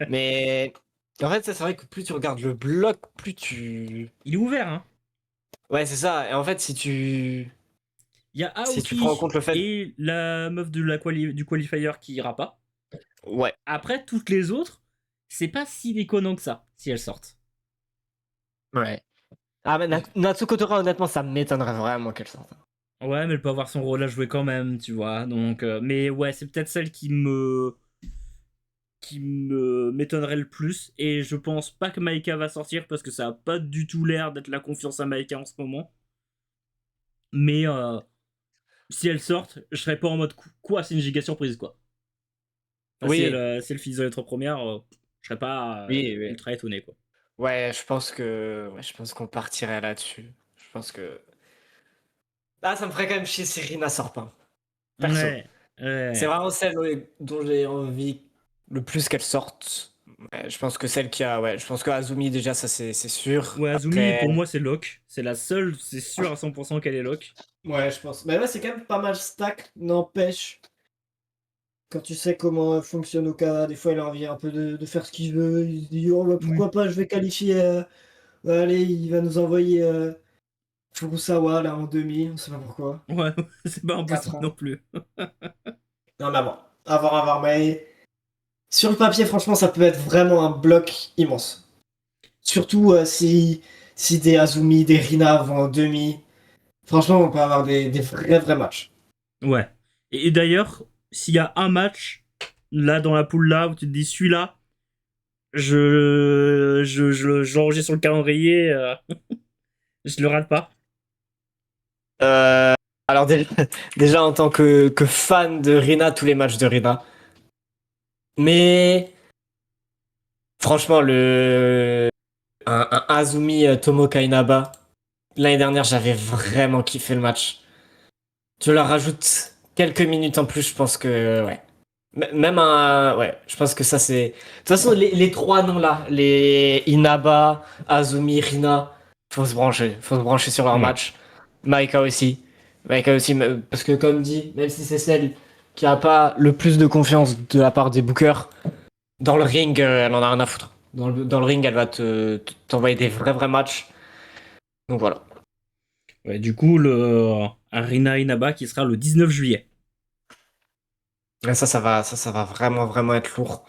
Mais en fait, ça, c'est vrai que plus tu regardes le bloc, plus tu. Il est ouvert, hein. Ouais, c'est ça. Et en fait, Il y a si tu prends en Aoki compte le fait. et la meuf du qualifier qui ira pas. Ouais. Après, toutes les autres, c'est pas si déconnant que ça, si elles sortent. Ouais. Ah, mais Natsuko Tora, honnêtement, ça m'étonnerait vraiment qu'elle sorte. Ouais, mais elle peut avoir son rôle à jouer quand même, tu vois. Donc, mais ouais, c'est peut-être celle qui me m'étonnerait le plus. Et je pense pas que Maika va sortir parce que ça a pas du tout l'air d'être la confiance à Maika en ce moment. Mais si elle sortent, je serais pas en mode quoi, c'est une giga surprise quoi. Enfin, Oui, si elle finit dans les trois premières, je serais pas oui, oui. ultra étonné quoi. Ouais, je pense qu'on partirait là-dessus. Je pense que. Ah, ça me ferait quand même chier si Rina sort pas. Perso. Ouais, C'est ouais, vraiment celle dont j'ai envie le plus qu'elle sorte. Ouais, je pense que celle qui a. Ouais, je pense que Azumi, déjà, ça c'est sûr. ouais. Azumi pour Après. moi c'est lock. C'est la seule, c'est sûr à 100% qu'elle est lock. Ouais, je pense. Mais là, c'est quand même pas mal stack, n'empêche. Quand tu sais comment fonctionne Okada, des fois il a envie un peu de faire ce qu'il veut. Il se dit, oh bah Oui. pourquoi pas, je vais qualifier. Allez, il va nous envoyer Furusawa là en demi, on sait pas pourquoi. Ouais, c'est pas 4 impossible non ans. plus. Non mais bon, à voir, mais sur le papier, franchement, ça peut être vraiment un bloc immense. Surtout si des Azumi, des Rina vont en demi. Franchement, on peut avoir des vrais matchs. Ouais. Et d'ailleurs, s'il y a un match, là, dans la poule là, où tu te dis celui-là, je l'enregistre sur le calendrier, je le rate pas. Alors déjà en tant que fan de Rina, tous les matchs de Rina. Mais franchement, un Azumi Tomoka Inaba, l'année dernière, j'avais vraiment kiffé le match. Tu leur rajoutes quelques minutes en plus, je pense que ouais. Même un ouais, je pense que ça c'est. De toute façon, les trois noms là, les Inaba, Azumi, Rina, faut se brancher sur leur Ouais. match. Maika aussi. Maika aussi, parce que comme dit, même si c'est celle qui a pas le plus de confiance de la part des bookers, dans le ring, elle en a rien à foutre. Dans le ring, elle va t'envoyer des vrais matchs. Donc voilà. Ouais, du coup, le Arena Inaba qui sera le 19 juillet. Et ça va vraiment être lourd.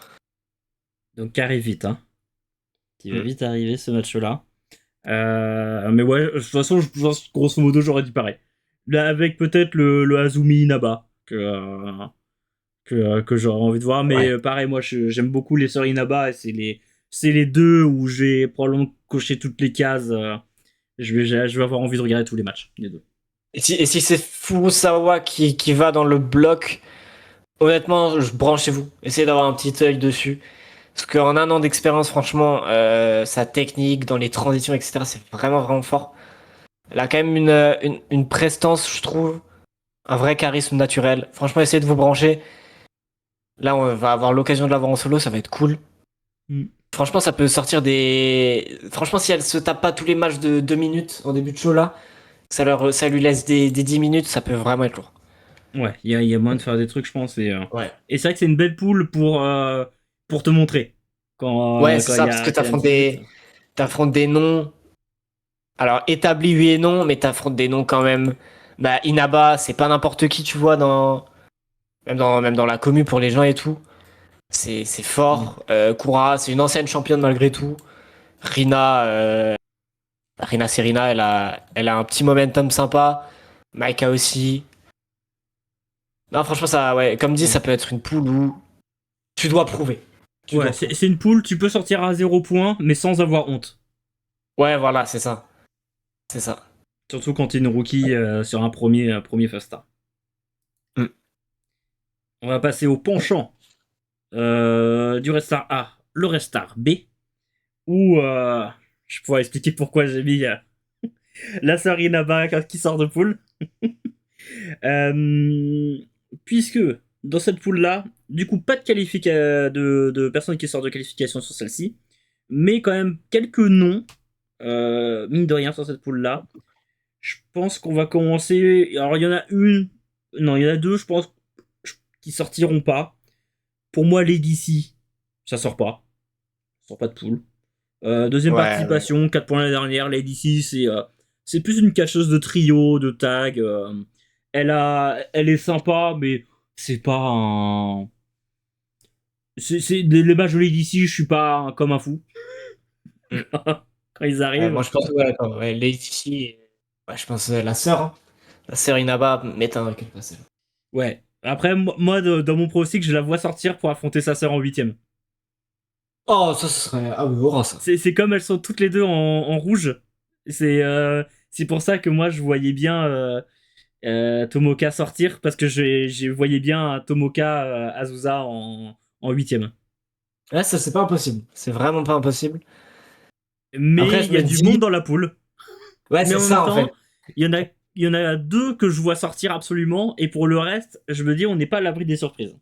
Donc, qui arrive vite, hein. Qui va Hmm. vite arriver ce match-là. Mais ouais, de toute façon, je pense, grosso modo, j'aurais dit pareil. Là, avec peut-être le Azumi Inaba que j'aurais envie de voir. Mais Ouais. pareil, moi, j'aime beaucoup les sœurs Inaba et c'est c'est les deux où j'ai probablement coché toutes les cases. Je vais avoir envie de regarder tous les matchs, les deux. Et si c'est Furusawa qui va dans le bloc, honnêtement, branchez-vous. Essayez d'avoir un petit œil dessus. Parce qu'en un an d'expérience, franchement, sa technique dans les transitions, etc., c'est vraiment, vraiment fort. Elle a quand même une prestance, je trouve, un vrai charisme naturel. Franchement, essayez de vous brancher. Là, on va avoir l'occasion de l'avoir en solo, ça va être cool. Mm. Franchement, ça peut sortir des. Franchement, si elle se tape pas tous les matchs de 2 minutes en début de show là, ça lui laisse des 10 minutes, ça peut vraiment être lourd. Ouais, il y a moyen de faire des trucs, je pense. Ouais. Et c'est vrai que c'est une belle poule pour te montrer. Quand Ouais, c'est quand il ça, y parce que a, quand il y a un petit doute. t'affrontes des noms. Alors, établis oui et non, mais t'affrontes des noms quand même. Bah, Inaba, c'est pas n'importe qui, tu vois, même dans la commu pour les gens et tout. C'est Mm. fort. Kura, c'est une ancienne championne malgré tout. Rina Serena, elle a un petit momentum sympa. Maika aussi. Non, franchement, ça, ouais, comme dit, Ouais, ça peut être une poule où tu dois prouver. Tu ouais dois c'est prouver. c'est une poule, tu peux sortir à 0 point, mais sans avoir honte. Ouais, voilà, c'est ça. C'est ça. Surtout quand tu es une rookie sur un premier Fast Star. Mm. On va passer au penchant du Restar A, le Restar B, où je pourrais expliquer pourquoi j'ai mis la sœur Inaba qui sort de poule. Euh, Puisque dans cette poule-là, du coup, pas de personnes qui sortent de qualification sur celle-ci, mais quand même quelques noms, mine de rien, sur cette poule-là. Je pense qu'on va commencer. Alors, il y en a une, non, il y en a deux, je pense, qui sortiront pas. Pour moi, Lady C, ça sort pas. Ça sort pas de poule. Deuxième Ouais, ouais. participation, 4 points l'année dernière. Lady C, c'est plus une catcheuse de trio, de tag. Elle est sympa, mais c'est pas un. Les matchs de Lady C, je suis pas comme un fou. Mm. Quand ils Ouais, moi, arrivent. je pense, ouais, attends, ouais, Lady, ouais, je pense la sœur, hein. La sœur Inaba m'éteindrait quelque chose. Ouais. Après, moi, dans mon pronostic, je la vois sortir pour affronter sa sœur en huitième. Oh, ça, ce serait. Ah oui, aura ça. C'est comme elles sont toutes les deux en rouge. C'est c'est pour ça que moi, je voyais bien Tomoka sortir, parce que je voyais bien Tomoka Azusa en huitième. Ouais, ça, c'est pas impossible. C'est vraiment pas impossible. Après, Mais je il y a me du dis. monde dans la poule. Ouais, Mais c'est en même ça, en fait. temps, il y en a deux que je vois sortir absolument, et pour le reste, je me dis, on n'est pas à l'abri des surprises.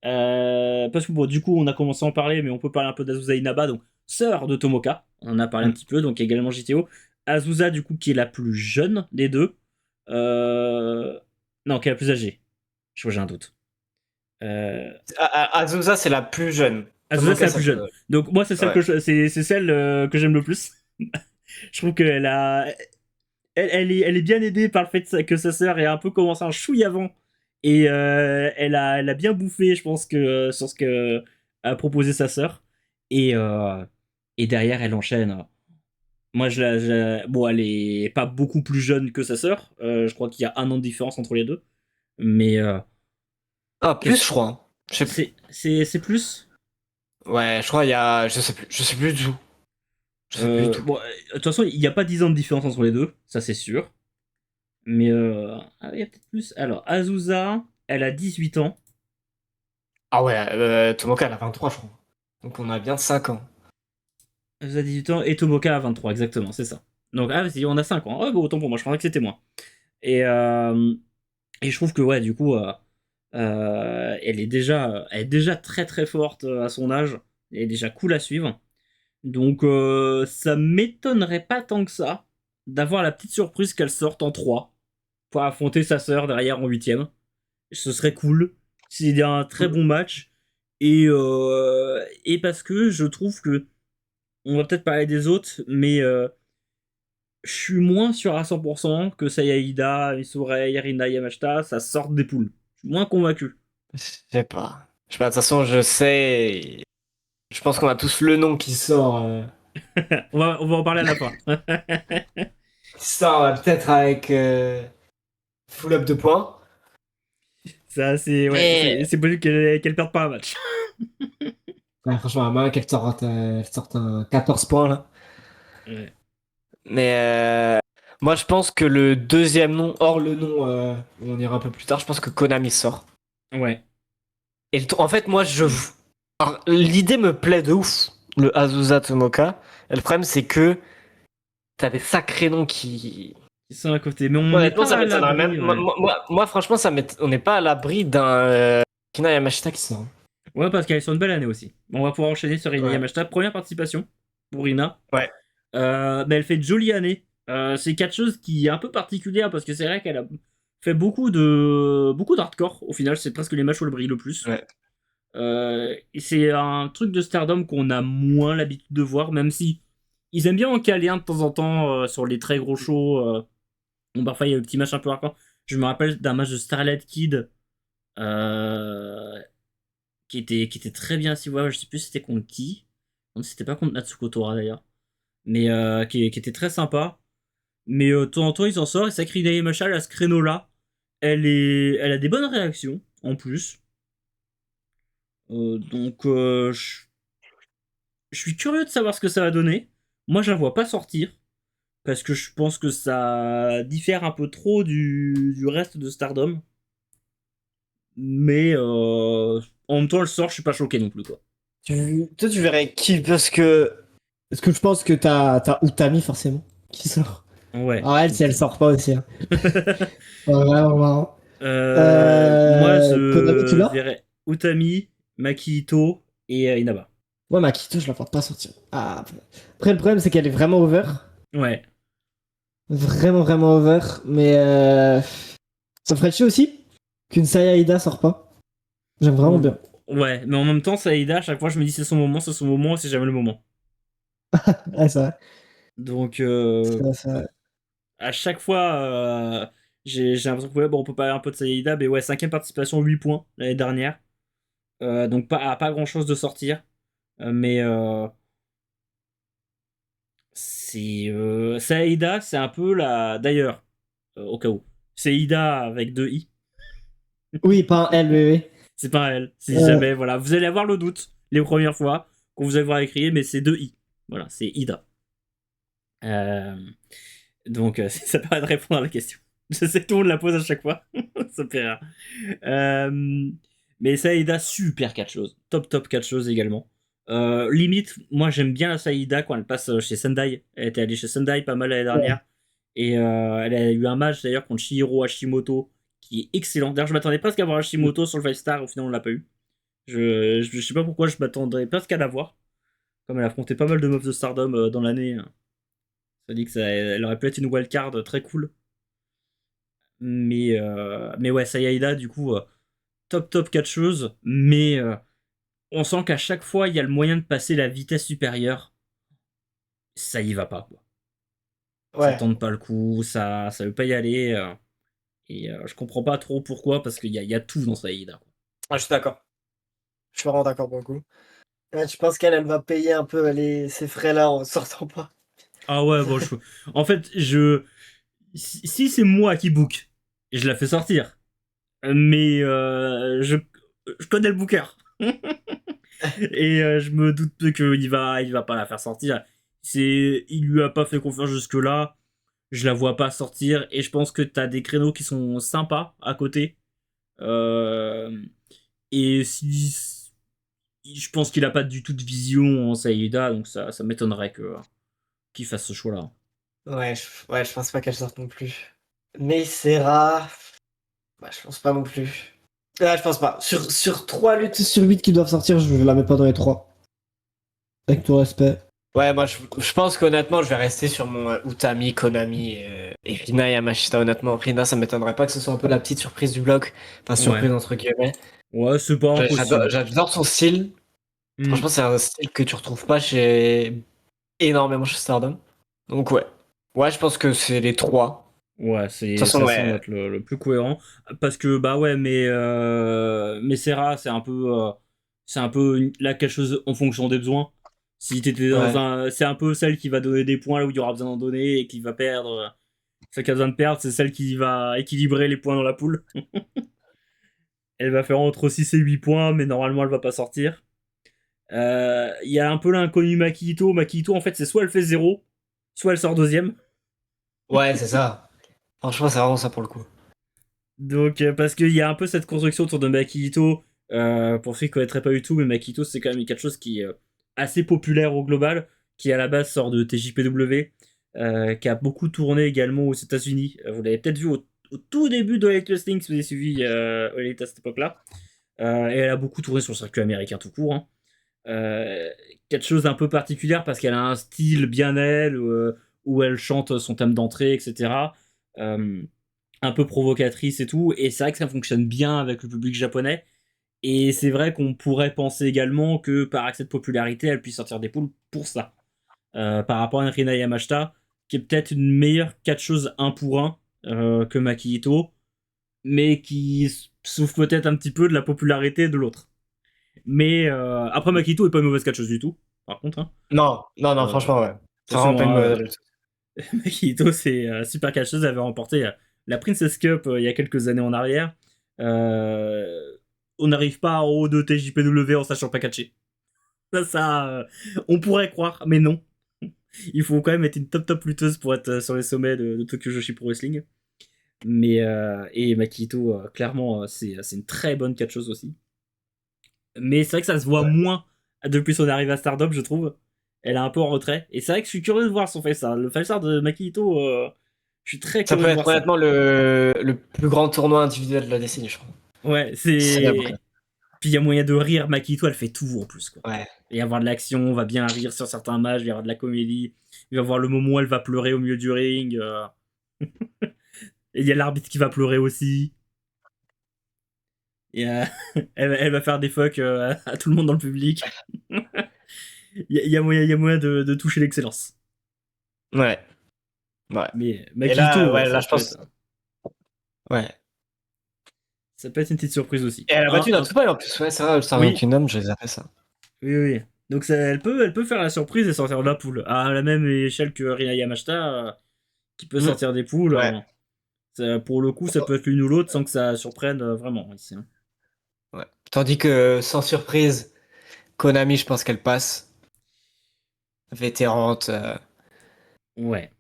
Parce que bon, du coup, on a commencé à en parler, mais on peut parler un peu d'Azusa Inaba, donc sœur de Tomoka. On en a parlé un Mm. petit peu, donc également JTO. Azusa, du coup, qui est la plus jeune des deux. Euh... Non, qui est la plus âgée. Je crois que j'ai un doute. Euh... Azusa, c'est la plus jeune. Azusa, c'est Tomoka, la plus ça jeune. peut. Donc moi, c'est celle Ouais. c'est celle que j'aime le plus. Je trouve qu'elle a, elle est bien aidée par le fait que sa sœur ait un peu commencé un chouille avant. Et elle a bien bouffé, je pense, sur ce que a proposé sa sœur. Et, euh, et derrière, elle enchaîne. Moi, bon, elle est pas beaucoup plus jeune que sa sœur. Je crois qu'il y a 1 an de différence entre les deux. Mais Ah, plus, je crois, hein. Je sais plus. c'est plus. Ouais, je crois il y a. Je sais plus. Je sais plus du tout. Je sais plus du tout. Bon, de toute façon, il n'y a pas 10 ans de différence entre les deux, ça c'est sûr. Mais il y a peut-être plus. Alors, Azusa, elle a 18 ans. Ah ouais, Tomoka, elle a 23, je crois. Donc on a bien 5 ans. Azusa a 18 ans et Tomoka a 23, exactement, c'est ça. Donc, ah, si, on a 5 ans. Oh, bah, autant pour moi, je pensais que c'était moins. Et, euh, et je trouve que, ouais, du coup, elle est déjà très très forte à son âge. Elle est déjà cool à suivre. Donc, ça m'étonnerait pas tant que ça d'avoir la petite surprise qu'elle sorte en 3 pour affronter sa sœur derrière en huitième. Ce serait cool. C'est un très bon match. Et parce que je trouve que, on va peut-être parler des autres, mais je suis moins sûr à 100% que Sayaida, Misurei, Rina Yamashita, ça sorte des poules. Je suis moins convaincu. Je sais pas. Je sais pas, de toute façon, je sais. Je pense qu'on a tous le nom qui sort. On va en parler à la fin. Qui sort peut-être avec full up de points. Ça, c'est ouais, Mais c'est possible qu'elle perde pas un match. Ouais, franchement, à moins qu'elle sorte un 14 points, là. Ouais. Mais moi, je pense que le deuxième nom, hors le nom, on ira un peu plus tard, je pense que Konami sort. Ouais. Et en fait, moi, alors, l'idée me plaît de ouf, le Azusa Tomoka. Et le problème, c'est que t'as des sacrés noms qui. Ils sont à côté. Mais on n'est Honnêtement, pas ça à m'étonnerait même. l'abri, ouais. Franchement, on n'est pas à l'abri d'un Kina Yamashita qui sort. Ouais, parce qu'elle est sur une belle année aussi. On va pouvoir enchaîner sur Rina Ouais. Yamashita. Première participation pour Rina. Ouais. Mais elle fait une jolie année. C'est quelque chose qui est un peu particulière parce que c'est vrai qu'elle a fait beaucoup d'hardcore. Au final, c'est presque les matchs où elle brille le plus. Ouais. Et c'est un truc de Stardom qu'on a moins l'habitude de voir, même si ils aiment bien en caler un de temps en temps sur les très gros shows. Bon, parfois, il y a le petit match un peu hardcore. Je me rappelle d'un match de Starlight Kid euh, qui était très bien. Si ouais, je sais plus c'était contre qui. Non, c'était pas contre Natsuko Tora d'ailleurs. Mais qui était très sympa. Mais de temps en temps, il s'en sort. Et Sakri Machal à ce créneau-là, elle a des bonnes réactions en plus. Donc, je suis curieux de savoir ce que ça va donner. Moi, je la vois pas sortir. Parce que je pense que ça diffère un peu trop du reste de Stardom. Mais en même temps, elle sort, je suis pas choqué non plus, quoi. Toi, tu verrais qui? Parce que je pense que t'as Utami, forcément, qui sort. Ouais. Ah, elle, si elle sort pas aussi. Hein. Ouais, vraiment marrant. Moi, Konami, tu je l'as? verrais Utami, Makito et Inaba. Ouais, Makito, je la porte pas sortir. Ah. Après, le problème, c'est qu'elle est vraiment over. Ouais. Vraiment, vraiment over. Mais ça ferait chier aussi qu'une Saya Ida sort pas. J'aime vraiment bien. Ouais, mais en même temps, Saïda, à chaque fois, je me dis c'est son moment, c'est jamais le moment. Ouais, ça. Donc, Ça. à chaque fois, j'ai l'impression que ouais, bon, on peut parler un peu de Saïda, mais ouais, cinquième participation, 8 points l'année dernière. Donc, pas grand chose de sortir. Mais Saïda, c'est un peu la. D'ailleurs, au cas où, c'est Ida avec deux I. Oui, pas un L, oui, oui. C'est pas elle. Si Euh, jamais, voilà, vous allez avoir le doute les premières fois qu'on vous allez voir écrire, mais c'est deux I. Voilà, c'est Ida. Euh, donc, ça permet de répondre à la question. Je sais que tout le monde la pose à chaque fois. Ça fait rire. Euh, mais Saïda, super catcheuse. Top, top catcheuse également. Limite, moi j'aime bien la Saïda quand elle passe chez Sendai. Elle était allée chez Sendai pas mal l'année ouais. dernière. Et elle a eu un match d'ailleurs contre Shihiro Hashimoto qui est excellent. D'ailleurs, je m'attendais presque à voir Hashimoto sur le 5 Star. Au final, on l'a pas eu. Je sais pas pourquoi je m'attendrais presque à la voir. Comme elle a affronté pas mal de meufs de Stardom dans l'année. Ça dit que elle aurait pu être une wildcard très cool. Mais ouais, Sayaida, du coup, top top catcheuse. Mais on sent qu'à chaque fois, il y a le moyen de passer la vitesse supérieure. Ça y va pas, quoi. Ça Ouais. tente pas le coup, ça veut pas y aller. Et je comprends pas trop pourquoi, parce qu'il y a tout dans Sayaida. Ah, je suis d'accord. Je suis vraiment d'accord pour le coup. Ouais, je pense qu'elle va payer un peu ces frais-là en sortant pas. Ah ouais, bon, en fait, si c'est moi qui book, je la fais sortir. Mais je connais le booker. Et je me doute qu'il va pas la faire sortir. Il lui a pas fait confiance jusque-là. Je la vois pas sortir. Et je pense que t'as des créneaux qui sont sympas à côté. Euh, et si. Je pense qu'il a pas du tout de vision en Saïda. Donc ça m'étonnerait qu'il fasse ce choix-là. Ouais, je pense pas qu'elle sorte non plus. Mais c'est rare. Bah, je pense pas non plus. Ah, je pense pas. Sur 3 luttes sur 8 qui doivent sortir, je la mets pas dans les 3. Avec tout respect. Ouais, moi je pense qu'honnêtement, je vais rester sur mon Utami, Konami et Rina Yamashita. Honnêtement, Rina, ça m'étonnerait pas que ce soit un peu la petite surprise du bloc. Enfin, Ouais. surprise entre guillemets. Ouais, c'est pas J'adore, impossible. j'adore son style. Hmm. Franchement, c'est un style que tu retrouves pas chez énormément chez Stardom. Donc ouais. Ouais, je pense que c'est les 3. Ouais, De toute façon, ça semble ouais. être le plus cohérent. Parce que, bah ouais, mais Serra, c'est un peu là quelque chose en fonction des besoins. Si t'étais dans Ouais. c'est un peu celle qui va donner des points là où il y aura besoin d'en donner et qui va perdre. Celle qui a besoin de perdre, c'est celle qui va équilibrer les points dans la poule. Elle va faire entre 6 et 8 points, mais normalement elle va pas sortir. Il y a un peu l'inconnu Makito. Makito, en fait, c'est soit elle fait 0, soit elle sort deuxième. Ouais, c'est ça. Franchement, c'est vraiment ça pour le coup. Donc, parce qu'il y a un peu cette construction autour de Makito. Pour ceux qui connaîtraient pas du tout, mais Makito, c'est quand même quelque chose qui est assez populaire au global, qui à la base sort de TJPW, qui a beaucoup tourné également aux États-Unis. Vous l'avez peut-être vu au tout début de Elite Wrestling si vous avez suivi Elite à cette époque-là. Et elle a beaucoup tourné sur le circuit américain tout court, hein. Quelque chose d'un peu particulière parce qu'elle a un style bien elle, où elle chante son thème d'entrée, etc. Euh, un peu provocatrice et tout. Et c'est vrai que ça fonctionne bien avec le public japonais. Et c'est vrai qu'on pourrait penser également que par accès de popularité, elle puisse sortir des poules pour ça. Par rapport à Rina Yamashita, qui est peut-être une meilleure catcheuse 1 pour 1 que Maki Ito, mais qui souffre peut-être un petit peu de la popularité de l'autre. Mais après, Makito est pas une mauvaise catcheuse du tout, par contre, hein. Non, non, non, Euh, franchement, ouais. C'est vraiment attention, pas une hein, mauvaise. Makito, c'est super catcheuse. Elle avait remporté la Princess Cup il y a quelques années en arrière. Euh, on n'arrive pas en haut de TJPW en sachant pas catcher. On pourrait croire, mais non. Il faut quand même être une top lutteuse pour être sur les sommets de Tokyo Joshi Pro Wrestling. Mais et Makito, clairement, c'est une très bonne catcheuse aussi. Mais c'est vrai que ça se voit Ouais. moins depuis son arrivée à Stardom, je trouve. Elle est un peu en retrait. Et c'est vrai que je suis curieux de voir son face-art. Le face-art de Makito, je suis très Ça curieux peut de être voir ça. honnêtement le plus grand tournoi individuel de la décennie, je crois. Ouais, C'est après. c'est. Puis il y a moyen de rire. Makito, elle fait tout en plus, quoi. Ouais. Il va y avoir de l'action, on va bien rire sur certains matchs, il va y avoir de la comédie. Il va y avoir le moment où elle va pleurer au milieu du ring. Et il y a l'arbitre qui va pleurer aussi. Et elle va faire des fucks à tout le monde dans le public. Il y a moyen de toucher l'excellence. Ouais. Ouais. Mais Et là, Makito, ouais, là, je pense. Ouais. ça peut être une petite surprise aussi. Et elle a battu Natsupai en plus. Ouais, c'est vrai, le Star Oui, Kingdom, je les ai fait ça. oui, oui. Donc elle peut faire la surprise et sortir de la poule. À la même échelle que Rina Yamashita, qui peut Mm. sortir des poules. Ouais. Pour le coup, ça peut être l'une ou l'autre sans que ça surprenne vraiment ici, hein. Ouais. Tandis que, sans surprise, Konami, je pense qu'elle passe. Vétérante. Ouais.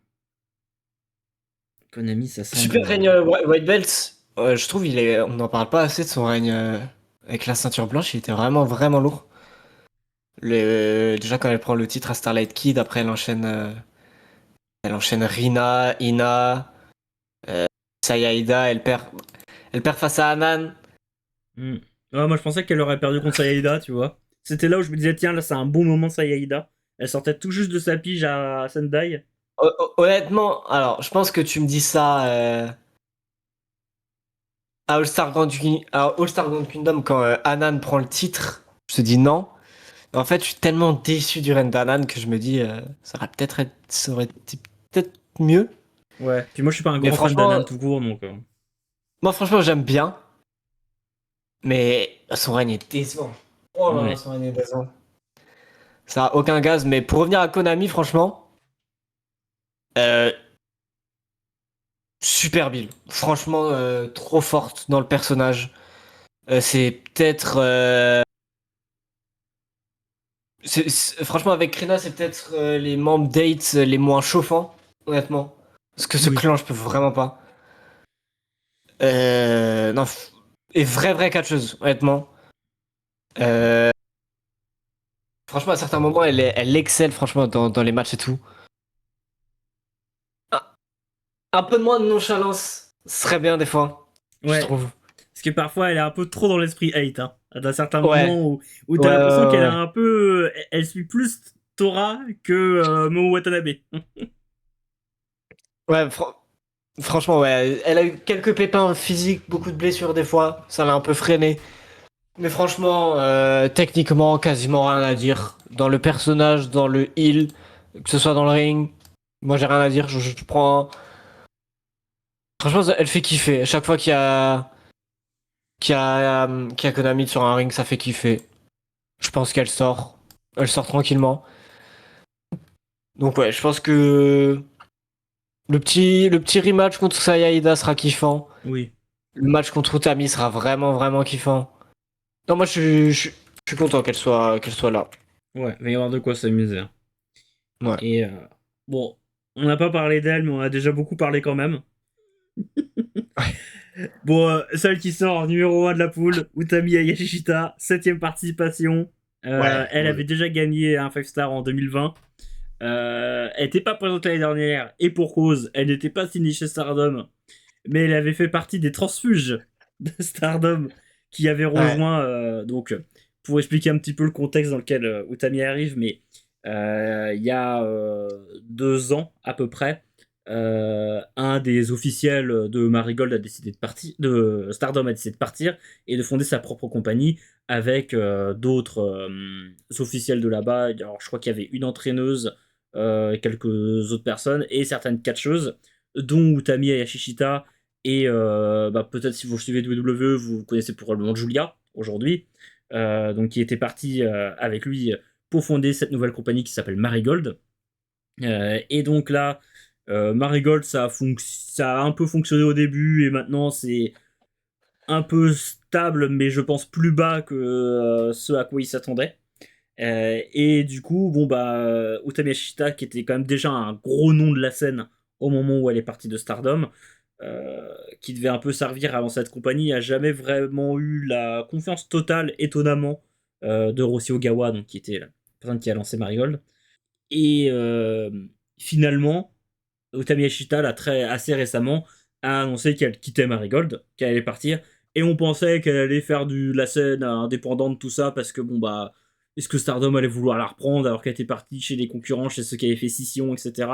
Konami, ça semble. Super règne White Belt. Je trouve on n'en parle pas assez de son règne avec la ceinture blanche. Il était vraiment, vraiment lourd. Déjà, quand elle prend le titre à Starlight Kid, après, elle enchaîne Rina, Ina, Sayaida. Elle perd face à Anan. Hmm. Ouais, moi, je pensais qu'elle aurait perdu contre Sayaida, tu vois. C'était là où je me disais, tiens, là, c'est un bon moment, Sayaida. Elle sortait tout juste de sa pige à Sendai. Honnêtement, alors, je pense que tu me dis ça à All-Star Grand Kingdom quand Anan prend le titre. Je te dis non. En fait, je suis tellement déçu du règne d'Anan que je me dis, ça aurait été peut-être mieux. Ouais. Puis moi, je suis pas un Mais grand fan d'Anan franchement, tout court, donc. moi, franchement, j'aime bien. Mais son règne est décevant. Oh là là, Ouais. son règne est décevant. Ça a aucun gaz. Mais pour revenir à Konami, franchement, euh, super build. Franchement, trop forte dans le personnage. C'est peut-être. Franchement, avec Krina, c'est peut-être les membres dates les moins chauffants, honnêtement. Parce que ce Oui. clan, je peux vraiment pas. Non, et vraie catcheuse, honnêtement. Euh, Franchement, à certains moments, elle excelle, franchement, dans les matchs et tout. Un, un peu de moins de nonchalance serait bien, des fois, je Ouais. trouve. Parce que parfois, elle est un peu trop dans l'esprit hate, hein. Dans certains Ouais, moments où ouais, t'as l'impression qu'elle a ouais. un peu. Elle suit plus Tora que Momo Watanabe. Ouais, franchement, ouais. Elle a eu quelques pépins physiques, beaucoup de blessures, des fois. Ça l'a un peu freiné. Mais franchement, techniquement, quasiment rien à dire. Dans le personnage, dans le heal, que ce soit dans le ring, moi j'ai rien à dire. Je prends. Franchement, elle fait kiffer. À chaque fois qu'il y a Konami sur un ring, ça fait kiffer. Je pense qu'elle sort. Elle sort tranquillement. Donc ouais, je pense que le petit rematch contre Sayaida sera kiffant. Oui. Le match contre Utami sera vraiment, vraiment kiffant. Non, moi Je suis content qu'elle soit là. Ouais, il va y avoir de quoi s'amuser. Hein. Ouais. Et bon, on n'a pas parlé d'elle, mais on a déjà beaucoup parlé quand même. Bon, celle qui sort numéro 1 de la poule, Utami Yashishita, 7ème participation. Ouais. Elle Ouais. avait déjà gagné un 5 star en 2020. Elle n'était pas présente l'année dernière, et pour cause, elle n'était pas signée chez Stardom, mais elle avait fait partie des transfuges de Stardom qui avaient Ouais. rejoint. Donc, pour expliquer un petit peu le contexte dans lequel Utami arrive, mais il y a 2 ans à peu près, un des officiels de Marigold a décidé de partir, de Stardom a décidé de partir et de fonder sa propre compagnie avec d'autres officiels de là-bas. Alors, je crois qu'il y avait une entraîneuse, quelques autres personnes et certaines catcheuses, dont Utami Yashishita. Et peut-être si vous suivez WWE, vous connaissez probablement Julia aujourd'hui, donc qui était partie avec lui pour fonder cette nouvelle compagnie qui s'appelle Marigold. Et donc là, Marigold, ça a un peu fonctionné au début et maintenant c'est un peu stable, mais je pense plus bas que ce à quoi il s'attendait. Et du coup, bon Utami Yashishita, qui était quand même déjà un gros nom de la scène au moment où elle est partie de Stardom, qui devait un peu servir à lancer cette compagnie, a jamais vraiment eu la confiance totale, étonnamment, de Rossi Ogawa, donc qui était la personne qui a lancé Marigold. Et finalement, Utami Yashita, là, assez récemment, a annoncé qu'elle quittait Marigold, qu'elle allait partir. Et on pensait qu'elle allait faire la scène indépendante, tout ça, parce que est-ce que Stardom allait vouloir la reprendre alors qu'elle était partie chez des concurrents, chez ceux qui avaient fait Scission, etc.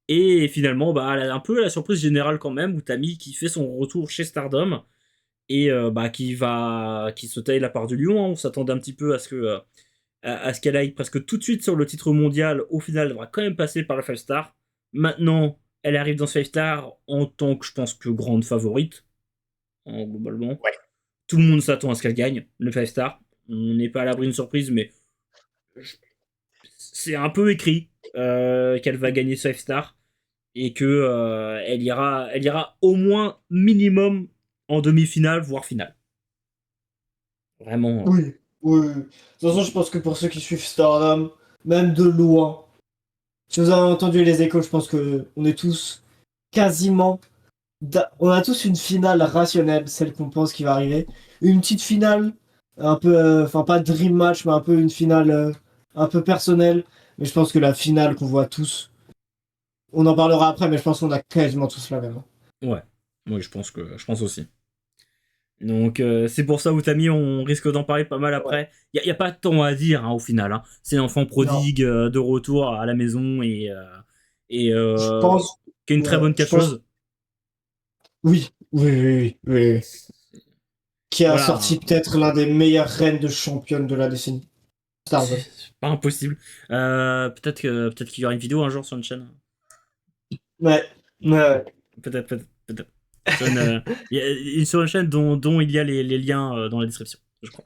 Et finalement, elle a un peu la surprise générale quand même, Utami qui fait son retour chez Stardom et qui se taille la part du lion. Hein. On s'attendait un petit peu à ce que à ce qu'elle aille presque tout de suite sur le titre mondial. Au final, elle va quand même passer par le 5 star. Maintenant, elle arrive dans ce 5 star en tant que, je pense, que grande favorite, globalement. Ouais. Tout le monde s'attend à ce qu'elle gagne, le 5 star. On n'est pas à l'abri d'une surprise, mais c'est un peu écrit qu'elle va gagner ce 5 star et que elle ira au moins minimum en demi-finale, voire finale. Vraiment. Oui, oui, oui. De toute façon, je pense que pour ceux qui suivent Stardom, même de loin, si vous avez entendu les échos, je pense que on est tous quasiment. On a tous une finale rationnelle, celle qu'on pense qui va arriver. Une petite finale, un peu. Enfin, pas dream match, mais un peu une finale un peu personnelle. Mais je pense que la finale qu'on voit tous, on en parlera après, mais je pense qu'on a quasiment tous la même. Ouais. Oui, je pense aussi. Donc c'est pour ça Utami, on risque d'en parler pas mal Ouais. après. Y a pas tant à dire hein, au final. Hein. C'est l'enfant Non, prodigue de retour à la maison et je pense. qui est une très Ouais, bonne je pense. catcheuse. Oui, oui, oui, oui, oui. Qui a Voilà, sorti peut-être l'un des meilleurs reines de championne de la décennie. Stardom. c'est pas impossible. Peut-être qu'il y aura une vidéo un jour sur une chaîne. Ouais, ouais. Peut-être. Sur sur une chaîne dont il y a les liens dans la description, je crois.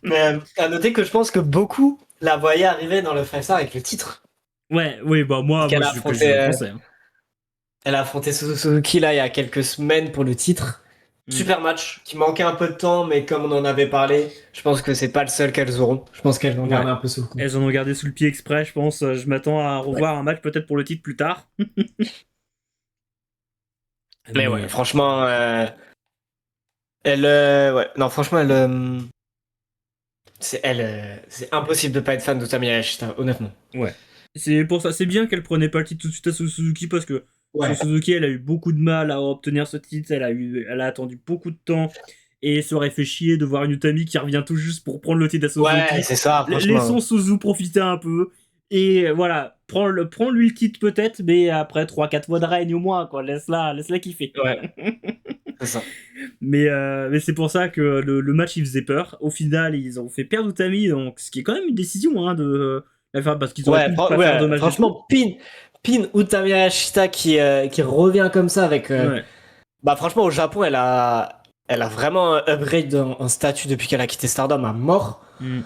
Mais à noter que je pense que beaucoup la voyaient arriver dans le Five Star avec le titre. Ouais, oui, Parce moi qu'elle a j'y affronté, ai pensé. Hein. elle a affronté Suzuki là il y a quelques semaines pour le titre. Mm. Super match qui manquait un peu de temps, mais comme on en avait parlé, je pense que c'est pas le seul qu'elles auront. Je pense qu'elles vont Ouais. garder un peu sous le coup. Elles en ont gardé sous le pied exprès, je pense. Je m'attends à Ouais. revoir un match peut-être pour le titre plus tard. Mais Mais ouais, franchement, ouais, non, franchement, c'est impossible de pas être fan d'Utami Hayashishita, honnêtement. ouais. C'est pour ça, c'est bien qu'elle prenait pas le titre tout de suite à Suzuki parce que sur Ouais. Suzuki, elle a eu beaucoup de mal à obtenir ce titre. Elle a attendu beaucoup de temps et ça aurait fait chier de voir une Utami qui revient tout juste pour prendre le titre à Ouais, Suzuki. c'est ça, franchement. Laissons Suzu profiter un peu et voilà, prends lui le titre peut-être, mais après 3-4 mois de règne au moins, quoi. Laisse-la kiffer. Ouais, c'est ça. Mais c'est pour ça que le match il faisait peur. Au final, ils ont fait perdre Utami, donc ce qui est quand même une décision hein, de la faire parce qu'ils auraient Ouais, pu pas faire de ouais, match du tout. franchement, Pin Utami Hayashishita qui revient comme ça avec. Ouais. Bah, franchement, au Japon, elle a vraiment upgrade en statut depuis qu'elle a quitté Stardom à mort. Mm.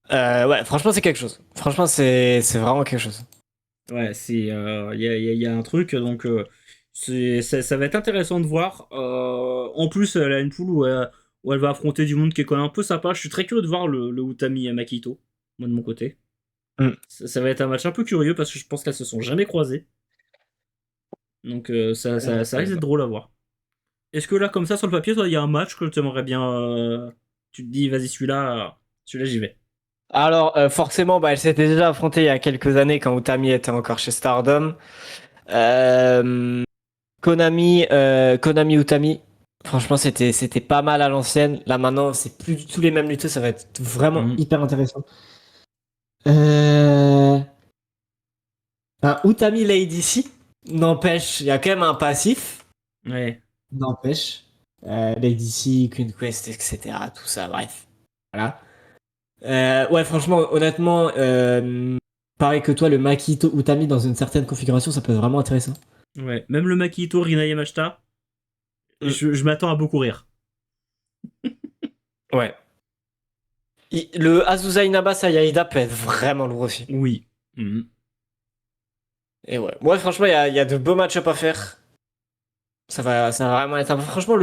Ouais, franchement, c'est quelque chose. Franchement, c'est vraiment quelque chose. Ouais, y a un truc, donc ça va être intéressant de voir. En plus, elle a une poule où elle va affronter du monde qui est quand même un peu sympa. Je suis très curieux de voir le Utami et Makito, moi de mon côté. Ça va être un match un peu curieux parce que je pense qu'elles se sont jamais croisées. Donc ça risque d'être drôle à voir. Est-ce que là, comme ça, sur le papier, il y a un match que tu aimerais bien. Tu te dis, vas-y, celui-là, j'y vais. Alors, forcément, elle s'était déjà affrontée il y a quelques années quand Utami était encore chez Stardom. Euh, Konami Utami. Franchement, c'était pas mal à l'ancienne. Là, maintenant, c'est plus du tout les mêmes lutteurs. Ça va être vraiment Mhm. hyper intéressant. Euh... Utami Lady C. N'empêche, il y a quand même un passif. Ouais. N'empêche. Lady C, Queen Quest, etc. Tout ça, bref. Voilà. Ouais, franchement, honnêtement, pareil que toi, le Makito Utami dans une certaine configuration, ça peut être vraiment intéressant. Ouais. Même le Makito, Rina Yamashita, Mm. je m'attends à beaucoup rire. Ouais. Le Azusa Inaba Sayaida peut être vraiment lourd aussi. Oui. Mhm. Et ouais, franchement, il y a de beaux match-up à faire. Ça va vraiment être un... Franchement,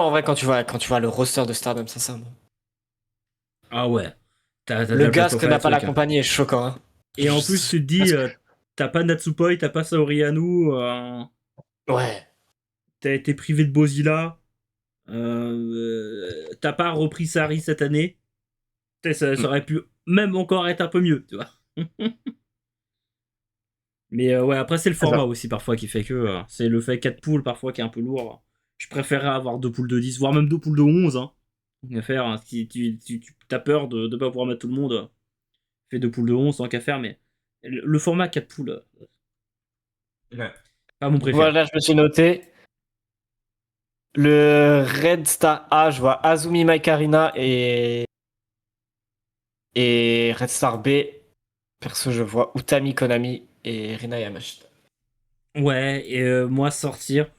en vrai, quand tu vois le roster de Stardom, sincèrement. Ah ouais. T'as de Le la place gaz pour que faire n'a des pas la trucs, hein. compagnie est choquant, hein. Et en plus, tu te dis, Parce que... t'as pas Natsupoi, t'as pas Saori Anou, Ouais. t'as été privé de Bozilla, t'as pas repris Sari cette année. Ça Mm. aurait pu même encore être un peu mieux, tu vois. Mais ouais, après, c'est le C'est format ça. aussi parfois qui fait que. C'est le fait 4 poules parfois qui est un peu lourd. Je préférerais avoir 2 poules de 10, voire même 2 poules de 11. Hein. Tant qu'à faire, hein. Si tu as peur de ne pas pouvoir mettre tout le monde, fais 2 poules de 11 tant qu'à faire, mais le format 4 poules, Ouais. pas mon préféré. Voilà, je me suis noté. Le Red Star A, je vois Azumi Maikarina et Red Star B. Perso, je vois Utami Konami et Rina Yamashita. Ouais, et moi sortir.